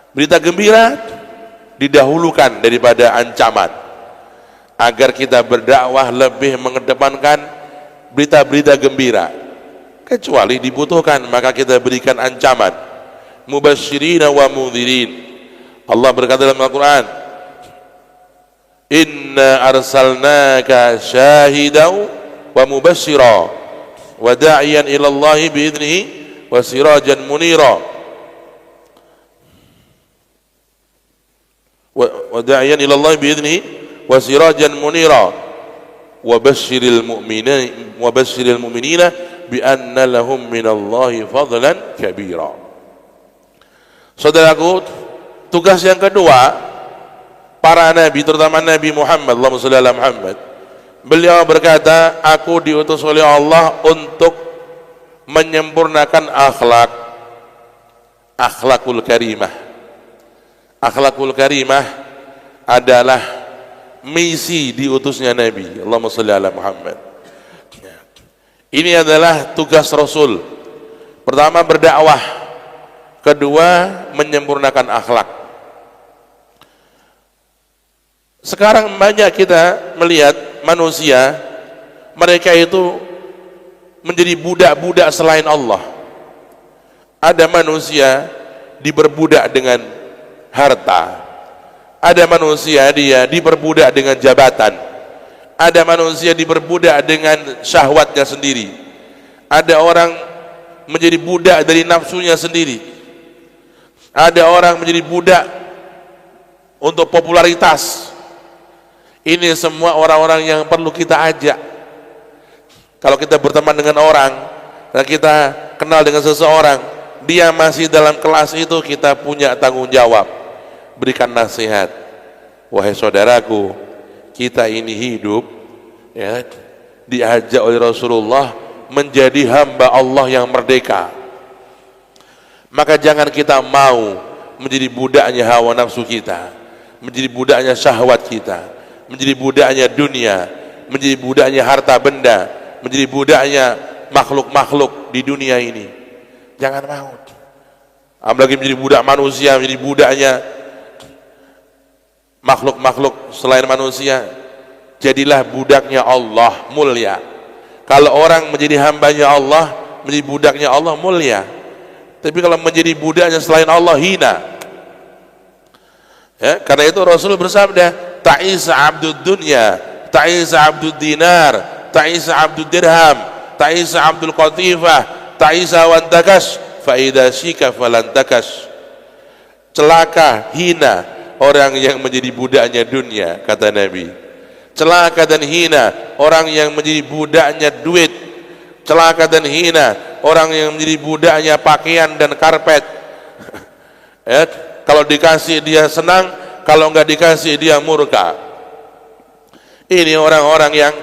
Berita gembira didahulukan daripada ancaman, agar kita berdakwah lebih mengedepankan berita-berita gembira. Kecuali dibutuhkan, maka kita berikan ancaman. Mubasyirina wa mundhirin. Allah berkata dalam Al-Quran, inna arsalnaka syahidan wa mubasyira wa da'iyan ilallahi biidnihi wa sirajan munira wa da'iyan ilallahi biidnihi wa sirajan munira wa basyiril mu'minina bi anna lahum minallahi fadlan kabira. Saudaraku, tugas yang kedua para nabi, terutama Nabi Muhammad, Allahumma shalli ala Muhammad, beliau berkata, aku diutus oleh Allah untuk menyempurnakan akhlakul karimah. Akhlakul karimah adalah misi diutusnya Nabi, Allahumma shalli ala Muhammad. Ini adalah tugas Rasul. Pertama, berdakwah. Kedua, menyempurnakan akhlak. Sekarang banyak kita melihat manusia, mereka itu menjadi budak-budak selain Allah. Ada manusia diperbudak dengan harta, ada manusia dia diperbudak dengan jabatan, ada manusia diperbudak dengan syahwatnya sendiri, ada orang menjadi budak dari nafsunya sendiri, ada orang menjadi budak untuk popularitas. Ini semua orang-orang yang perlu kita ajak. Kalau kita berteman dengan orang dan kita kenal dengan seseorang, dia masih dalam kelas itu, kita punya tanggung jawab berikan nasihat. Wahai saudaraku, kita ini hidup, ya, diajak oleh Rasulullah menjadi hamba Allah yang merdeka. Maka jangan kita mau menjadi budaknya hawa nafsu kita, menjadi budaknya syahwat kita, menjadi budaknya dunia, menjadi budaknya harta benda, menjadi budaknya makhluk-makhluk di dunia ini. Jangan mau. Apalagi menjadi budak manusia, menjadi budaknya makhluk-makhluk selain manusia. Jadilah budaknya Allah, mulia. Kalau orang menjadi hambanya Allah, menjadi budaknya Allah, mulia. Tapi kalau menjadi budaknya selain Allah, hina. Ya, karena itu Rasul bersabda, ta'isa abdud dunya, ta'isa abdud dinar, ta'isa abdud dirham, ta'isa abdul qatifah, ta'isa wantakas, fa'idha syika falantakas. Celaka, hina orang yang menjadi budaknya dunia, kata Nabi. Celaka dan hina orang yang menjadi budaknya duit. Celaka dan hina orang yang menjadi budaknya pakaian dan karpet. Ya, kalau dikasih dia senang, kalau enggak dikasih dia murka. Ini orang-orang yang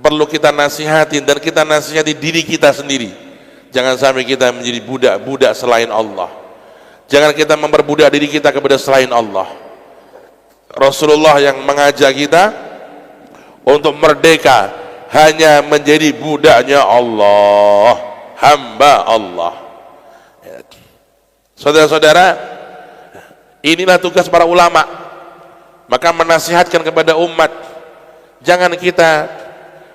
perlu kita nasihatin, dan kita nasihati diri kita sendiri. Jangan sampai kita menjadi budak-budak selain Allah. Jangan kita memperbudak diri kita kepada selain Allah. Rasulullah yang mengajak kita untuk merdeka hanya menjadi budaknya Allah, hamba Allah. Saudara-saudara, inilah tugas para ulama. Maka menasihatkan kepada umat, jangan kita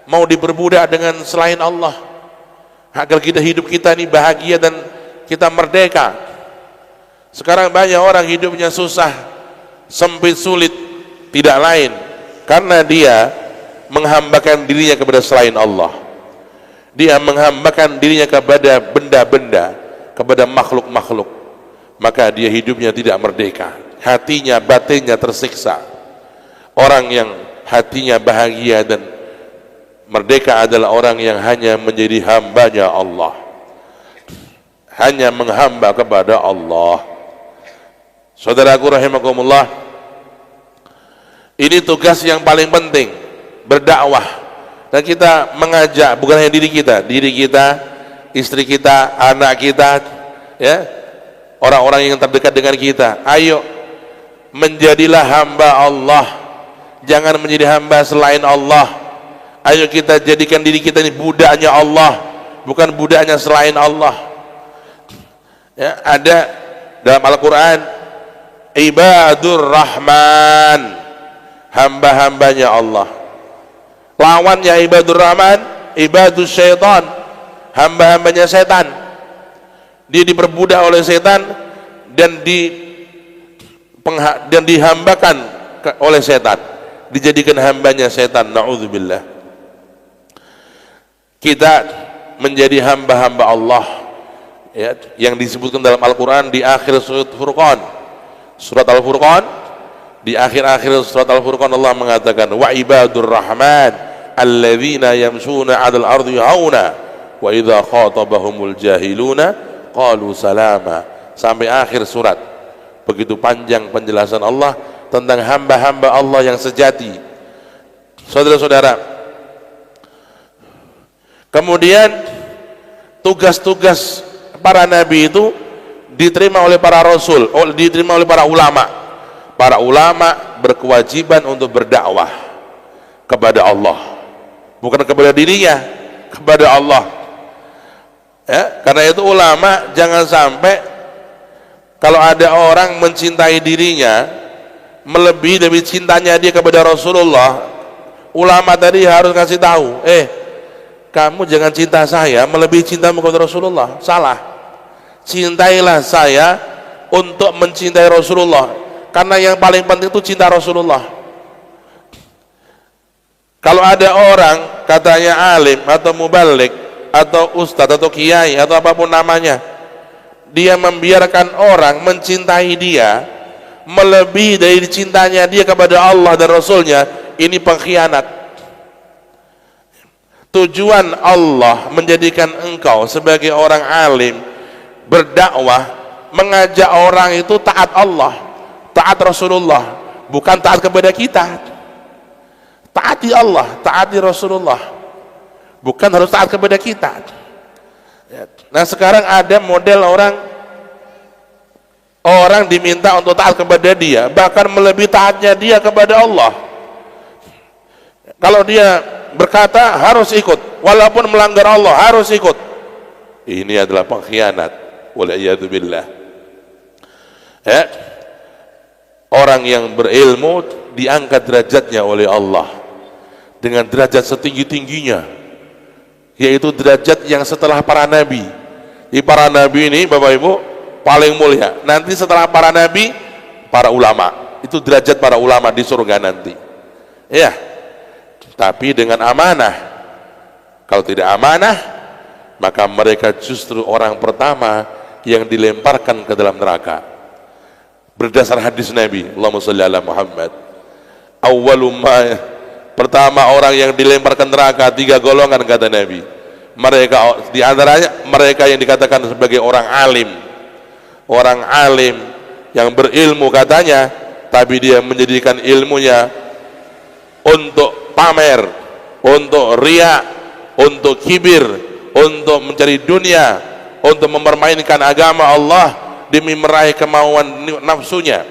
mau diperbudak dengan selain Allah, agar kita hidup kita ini bahagia dan kita merdeka. Sekarang banyak orang hidupnya susah, sempit, sulit, tidak lain karena dia menghambakan dirinya kepada selain Allah. Dia menghambakan dirinya kepada benda-benda, kepada makhluk-makhluk. Maka dia hidupnya tidak merdeka, hatinya, batinnya tersiksa. Orang yang hatinya bahagia dan merdeka adalah orang yang hanya menjadi hambanya Allah, hanya menghamba kepada Allah. Saudaraku rahimakumullah, ini tugas yang paling penting, berdakwah. Dan kita mengajak bukan hanya diri kita, istri kita, anak kita, ya, orang-orang yang terdekat dengan kita. Ayo, menjadilah hamba Allah, jangan menjadi hamba selain Allah. Ayo kita jadikan diri kita ini budaknya Allah, bukan budaknya selain Allah. Ya, ada dalam Al-Quran, Ibadur Rahman, hamba-hambanya Allah. Lawannya Ibadur Rahman, Ibadus Syaitan, hamba-hambanya setan. Dia diperbudak oleh setan dan dihambakan oleh setan, dijadikan hambanya setan. Na'udzubillah. Kita menjadi hamba-hamba Allah, ya, yang disebutkan dalam Al-Quran di akhir surat Furqan. Surat Al-Furqan, di akhir-akhir surat Al-Furqan Allah mengatakan, wa ibadur rahman alladzina yamshuna 'alal ardi hauna wa idza khatabahumul jahiluna qalu salama, sampai akhir surat. Begitu panjang penjelasan Allah tentang hamba-hamba Allah yang sejati. Saudara-saudara, kemudian tugas-tugas para nabi itu diterima oleh para rasul, diterima oleh para ulama. Para ulama berkewajiban untuk berdakwah kepada Allah, bukan kepada dirinya, kepada Allah. Ya, karena itu ulama jangan sampai kalau ada orang mencintai dirinya melebihi dari cintanya dia kepada Rasulullah, ulama tadi harus kasih tahu, kamu jangan cinta saya melebihi cintamu kepada Rasulullah. Salah. Cintailah saya untuk mencintai Rasulullah, karena yang paling penting itu cinta Rasulullah. Kalau ada orang katanya alim atau mubalik atau ustadz atau kiai atau apapun namanya, dia membiarkan orang mencintai dia melebihi dari cintanya dia kepada Allah dan Rasulnya, ini pengkhianat. Tujuan Allah menjadikan engkau sebagai orang alim, berdakwah, mengajak orang itu taat Allah, taat Rasulullah, bukan taat kepada kita. Taati Allah, taati Rasulullah, bukan harus taat kepada kita. Nah sekarang ada model orang diminta untuk taat kepada dia, bahkan melebihi taatnya dia kepada Allah. Kalau dia berkata harus ikut, walaupun melanggar Allah harus ikut. Ini adalah pengkhianat. Wal'iyadzubillah. Ya. Orang yang berilmu diangkat derajatnya oleh Allah dengan derajat setinggi-tingginya, yaitu derajat yang setelah para nabi. Di para nabi ini Bapak Ibu paling mulia. Nanti setelah para nabi, para ulama. Itu derajat para ulama di surga nanti. Ya. Tapi dengan amanah. Kalau tidak amanah, maka mereka justru orang pertama yang dilemparkan ke dalam neraka. Berdasar hadis Nabi, Allahumma shalli ala Muhammad. Pertama orang yang dilemparkan neraka 3 golongan kata Nabi. Mereka di antaranya mereka yang dikatakan sebagai orang alim. Orang alim yang berilmu katanya, tapi dia menjadikan ilmunya untuk pamer, untuk riya, untuk kibir, untuk mencari dunia, untuk mempermainkan agama Allah demi meraih kemauan nafsunya.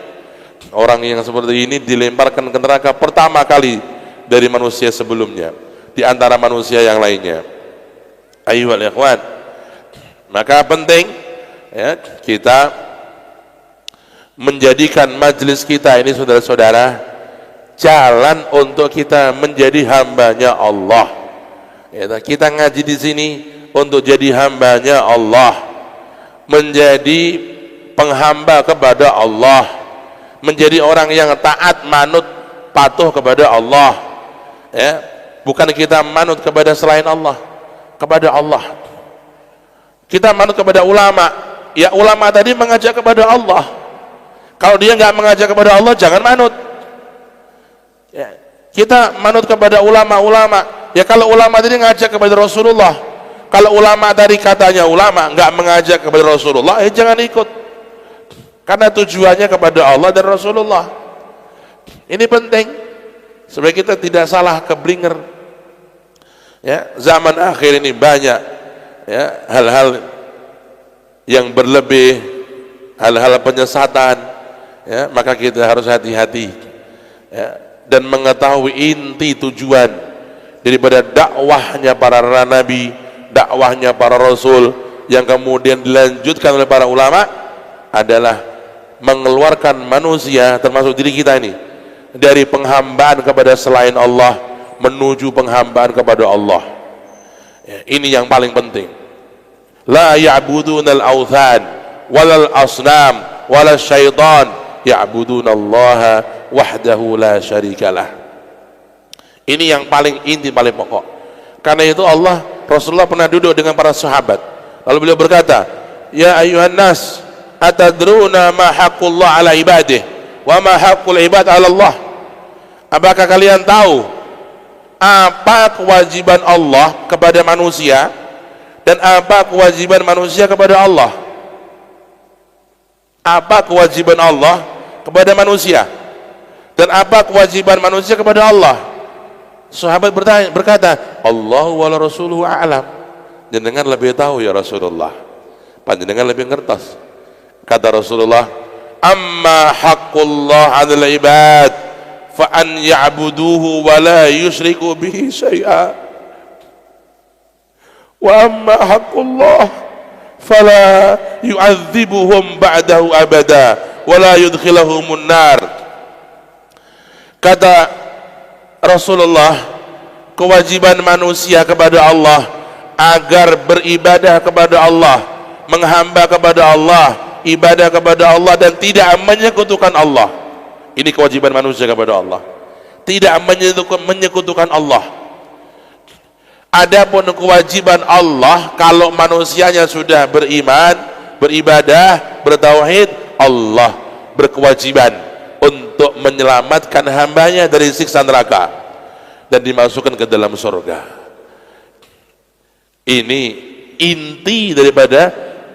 Orang yang seperti ini dilemparkan ke neraka pertama kali dari manusia sebelumnya di antara manusia yang lainnya. Ayyuhal ikhwan, maka penting ya, kita menjadikan majelis kita ini saudara-saudara jalan untuk kita menjadi hambanya Allah. Ya, kita ngaji di sini untuk jadi hambanya Allah, menjadi penghamba kepada Allah, menjadi orang yang taat, manut, patuh kepada Allah. Ya, bukan kita manut kepada selain Allah, kepada Allah. Kita manut kepada ulama. Ya, ulama tadi mengajak kepada Allah. Kalau dia nggak mengajak kepada Allah, jangan manut. Ya, kita manut kepada ulama-ulama. Ya, kalau ulama tadi ngajak kepada Rasulullah, kalau ulama tadi katanya ulama nggak mengajak kepada Rasulullah, jangan ikut. Karena tujuannya kepada Allah dan Rasulullah. Ini penting supaya kita tidak salah keblinger. Ya, zaman akhir ini banyak ya hal-hal yang berlebih, hal-hal penyesatan. Ya, maka kita harus hati-hati ya, dan mengetahui inti tujuan daripada dakwahnya para nabi, dakwahnya para rasul yang kemudian dilanjutkan oleh para ulama adalah mengeluarkan manusia termasuk diri kita ini dari penghambaan kepada selain Allah menuju penghambaan kepada Allah. Ya, ini yang paling penting. La ya'budunal awthan walal asnam walal syaitan ya'budunallaha wahdahu la syarikalah. Ini yang paling inti, paling pokok. Karena itu Rasulullah pernah duduk dengan para sahabat, lalu beliau berkata, ya ayuhan nas, atadruna ma haqqullah ala ibadih wa ma haqqul ibad ala Allah. Apakah kalian tahu apa kewajiban Allah kepada manusia dan apa kewajiban manusia kepada Allah? Apa kewajiban Allah kepada manusia dan apa kewajiban manusia kepada Allah? Sahabat berkata, Allahu wa rasuluhu a'lam. Jenengan lebih tahu ya Rasulullah, panjenengan lebih ngertos. Kata Rasulullah, amma haqqullah 'alal ibad fa an ya'buduhu wa la yusyriku bihi syai'a wa amma haqqullah fala yu'adzibuhum ba'dahu abada wa la yudkhiluhumun nar. Kata Rasulullah, kewajiban manusia kepada Allah agar beribadah kepada Allah, menghamba kepada Allah, ibadah kepada Allah dan tidak menyekutukan Allah. Ini kewajiban manusia kepada Allah, tidak menyekutukan Allah. Adapun kewajiban Allah, kalau manusianya sudah beriman, beribadah, bertauhid, Allah berkewajiban untuk menyelamatkan hambanya dari siksa neraka dan dimasukkan ke dalam surga. Ini inti daripada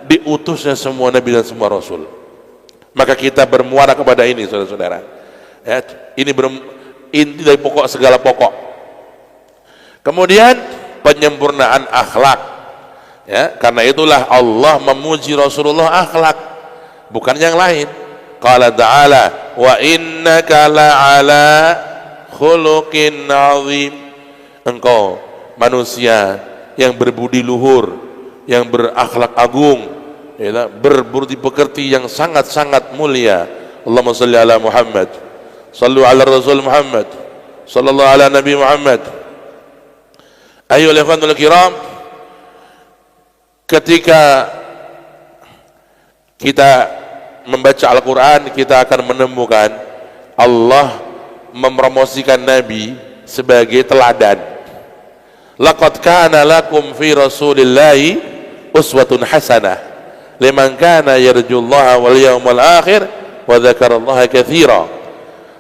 diutusnya semua nabi dan semua rasul. Maka kita bermuara kepada ini, saudara-saudara. Ya, ini inti dari pokok segala pokok. Kemudian penyempurnaan akhlak. Ya, karena itulah Allah memuji Rasulullah akhlak, bukan yang lain. Qala ta'ala wa innaka la'ala khuluqin 'azim. engkau manusia yang berbudi luhur, yang berakhlak agung, ya, berbudi pekerti yang sangat-sangat mulia. Allahumma salli ala Muhammad, sallu ala Rasul Muhammad, sallallahu ala Nabi Muhammad. Ayyuhal ikhwanul kiram, ketika kita membaca Al-Quran, kita akan menemukan Allah mempromosikan Nabi sebagai teladan. Laqad kana lakum fi Rasulillahi uswatun hasanah liman kana yarjullaha wal yawmal akhir wa dzakarallaha katsira.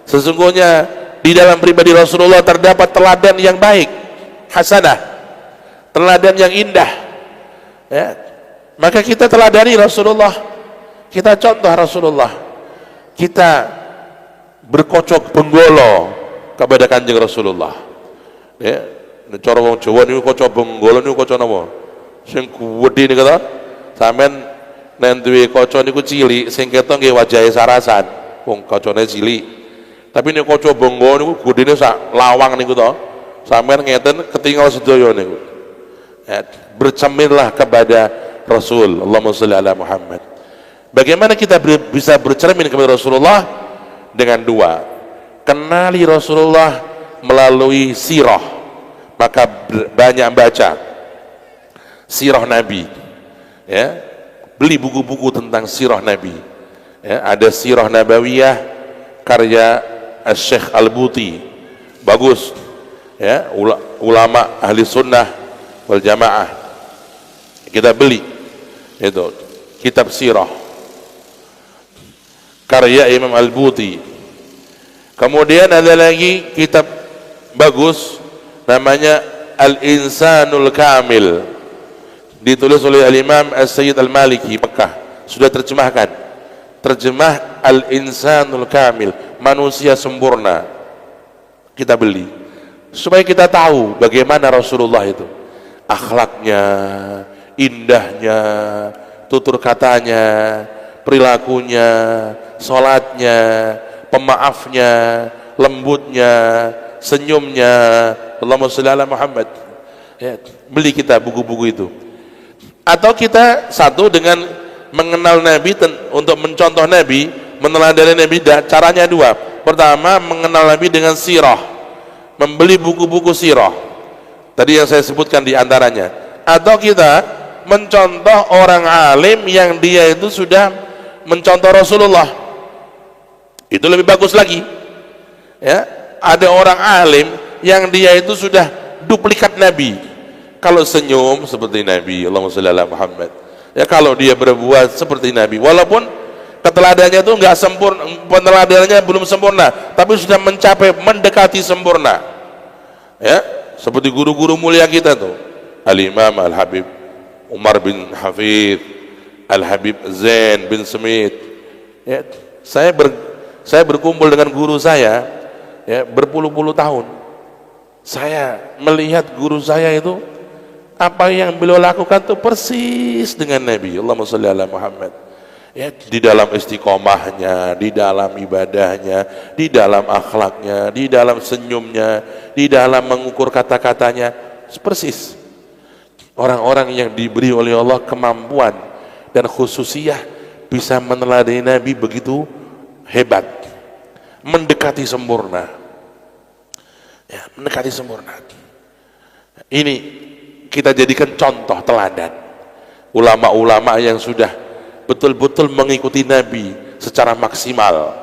Sesungguhnya di dalam pribadi Rasulullah terdapat teladan yang baik, hasanah, teladan yang indah, ya. Maka kita teladani Rasulullah, kita contoh Rasulullah, kita berkocok benggolo kepada Kanjeng Rasulullah, ya. Cara wong Jawa niku kocok benggolo niku kocok napa? Sing gedhe niku to. Sampeyan nek duwe kaca niku cilik, sing ketok nggih wajahe sarasan, wong kacane cilik. Tapi nek kaca benggolo niku gedhene sak lawang niku to. Sampeyan ngeten ketinggal sedaya niku. Ya, bercerminlah kepada Rasul. Allahumma shalli ala Muhammad. Bagaimana kita bisa bercermin kepada Rasulullah? Dengan dua, kenali Rasulullah melalui sirah, maka banyak baca sirah Nabi, ya, beli buku-buku tentang sirah Nabi, ya. Ada sirah Nabawiyah karya Syekh Al-Buti, bagus, ya, ulama ahli sunnah wal jamaah, kita beli itu kitab sirah karya Imam Al-Buti. Kemudian ada lagi kitab bagus namanya Al-Insanul Kamil, ditulis oleh Al-Imam As-Sayyid Al-Maliki, Mekah, sudah terjemahkan, terjemah Al-Insanul Kamil, manusia sempurna. Kita beli supaya kita tahu bagaimana Rasulullah itu, akhlaknya, indahnya, tutur katanya, perilakunya, sholatnya, pemaafnya, lembutnya, senyumnya. Allahumma shalli ala Muhammad. Ya, beli kita buku-buku itu. Atau kita satu dengan mengenal Nabi, untuk mencontoh Nabi, meneladani Nabi, caranya dua. Pertama, mengenal Nabi dengan sirah, membeli buku-buku sirah tadi yang saya sebutkan di antaranya. Atau kita mencontoh orang alim yang dia itu sudah mencontoh Rasulullah, itu lebih bagus lagi, ya. Ada orang alim yang dia itu sudah duplikat Nabi, kalau senyum seperti Nabi, Allahumma shalli ala Muhammad, ya. Kalau dia berbuat seperti Nabi, walaupun keteladannya itu enggak sempurna, peneladannya belum sempurna, tapi sudah mencapai, mendekati sempurna, ya. Seperti guru-guru mulia kita tuh, Al-Imam Al-Habib Umar bin Hafidh, Al-Habib Zain bin Smith, ya. Saya berkumpul dengan guru saya, ya, berpuluh-puluh tahun. Saya melihat guru saya itu, apa yang beliau lakukan itu persis dengan Nabi, Allahumma shalli ala Muhammad, ya. Di dalam istiqomahnya, di dalam ibadahnya, di dalam akhlaknya, di dalam senyumnya, di dalam mengukur kata-katanya, persis. Orang-orang yang diberi oleh Allah kemampuan dan khususiyah bisa meneladani Nabi begitu hebat, mendekati sempurna, ya, mendekati sempurna. Ini kita jadikan contoh teladan ulama-ulama yang sudah betul-betul mengikuti Nabi secara maksimal,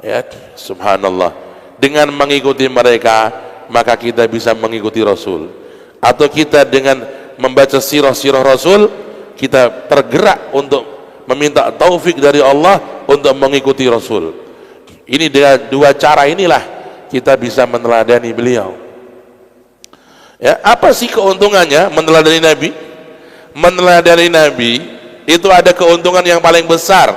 ya. Subhanallah, dengan mengikuti mereka maka kita bisa mengikuti Rasul. Atau kita dengan membaca sirah-sirah Rasul, kita tergerak untuk meminta taufik dari Allah untuk mengikuti Rasul. Ini dua cara inilah kita bisa meneladani beliau, ya. Apa sih keuntungannya meneladani Nabi? Meneladani Nabi itu ada keuntungan yang paling besar,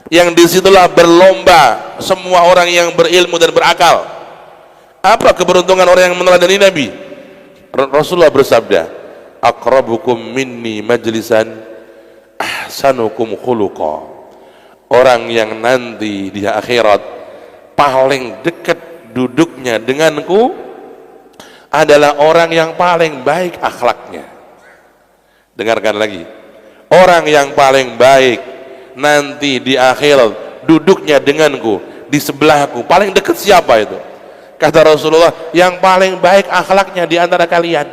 yang disitulah berlomba semua orang yang berilmu dan berakal. Apa keberuntungan orang yang meneladani Nabi? Rasulullah bersabda, aqrabukum minni majlisan ahsanukum khuluqa. Orang yang nanti di akhirat paling dekat duduknya denganku adalah orang yang paling baik akhlaknya. Dengarkan lagi, orang yang paling baik nanti di akhirat duduknya denganku di sebelahku, paling dekat siapa itu? Kata Rasulullah, yang paling baik akhlaknya di antara kalian.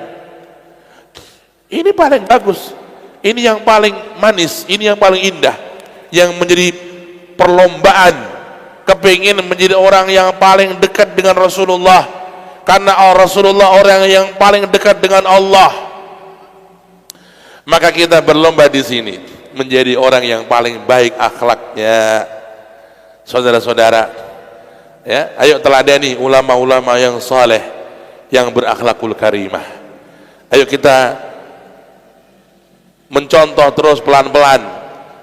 Ini paling bagus, ini yang paling manis, ini yang paling indah, yang menjadi perlombaan kepingin menjadi orang yang paling dekat dengan Rasulullah, karena Rasulullah orang yang paling dekat dengan Allah. Maka kita berlomba di sini menjadi orang yang paling baik akhlaknya. Saudara-saudara, ya, ayo teladani ulama-ulama yang saleh, yang berakhlakul karimah. Ayo kita mencontoh terus pelan-pelan,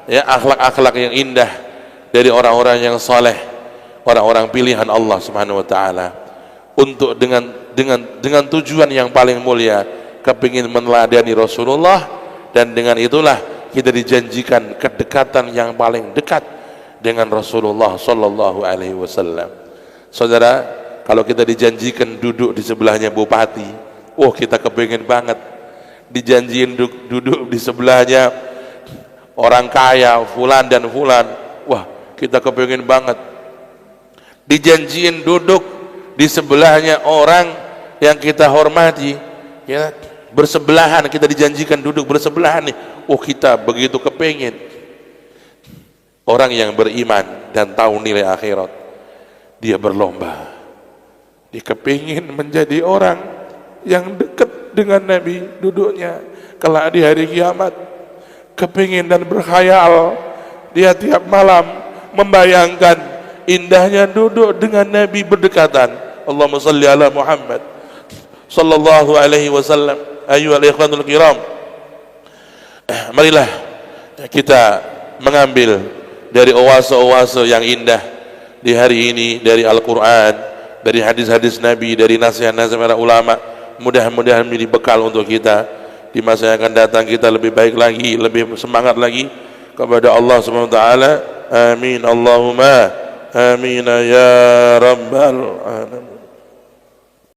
ya, akhlak-akhlak yang indah dari orang-orang yang saleh, orang-orang pilihan Allah Subhanahu wa taala, untuk dengan tujuan yang paling mulia, kepingin meneladani Rasulullah, dan dengan itulah kita dijanjikan kedekatan yang paling dekat dengan Rasulullah sallallahu alaihi wasallam. Saudara, kalau kita dijanjikan duduk di sebelahnya bupati, kita kepingin banget. Dijanjiin duduk di sebelahnya orang kaya fulan dan fulan, kita kepingin banget. Dijanjiin duduk di sebelahnya orang yang kita hormati, ya, bersebelahan, kita dijanjikan duduk bersebelahan nih, kita begitu kepingin. Orang yang beriman dan tahu nilai akhirat, dia berlomba, dia kepingin menjadi orang yang dekat dengan Nabi duduknya kelak di hari kiamat. Kepingin dan berkhayal, dia tiap malam membayangkan indahnya duduk dengan Nabi berdekatan. Allahumma salli ala Muhammad sallallahu alaihi wasallam. Ayyuhal ikhwanul kiram, marilah kita mengambil dari oase-oase yang indah di hari ini, dari Al-Quran, dari hadis-hadis Nabi, dari nasihat-nasihat para ulama. Mudah-mudahan menjadi bekal untuk kita di masa yang akan datang. Kita lebih baik lagi, lebih semangat lagi kepada Allah Subhanahu wa taala. Amin Allahumma amin ya rabbal alamin.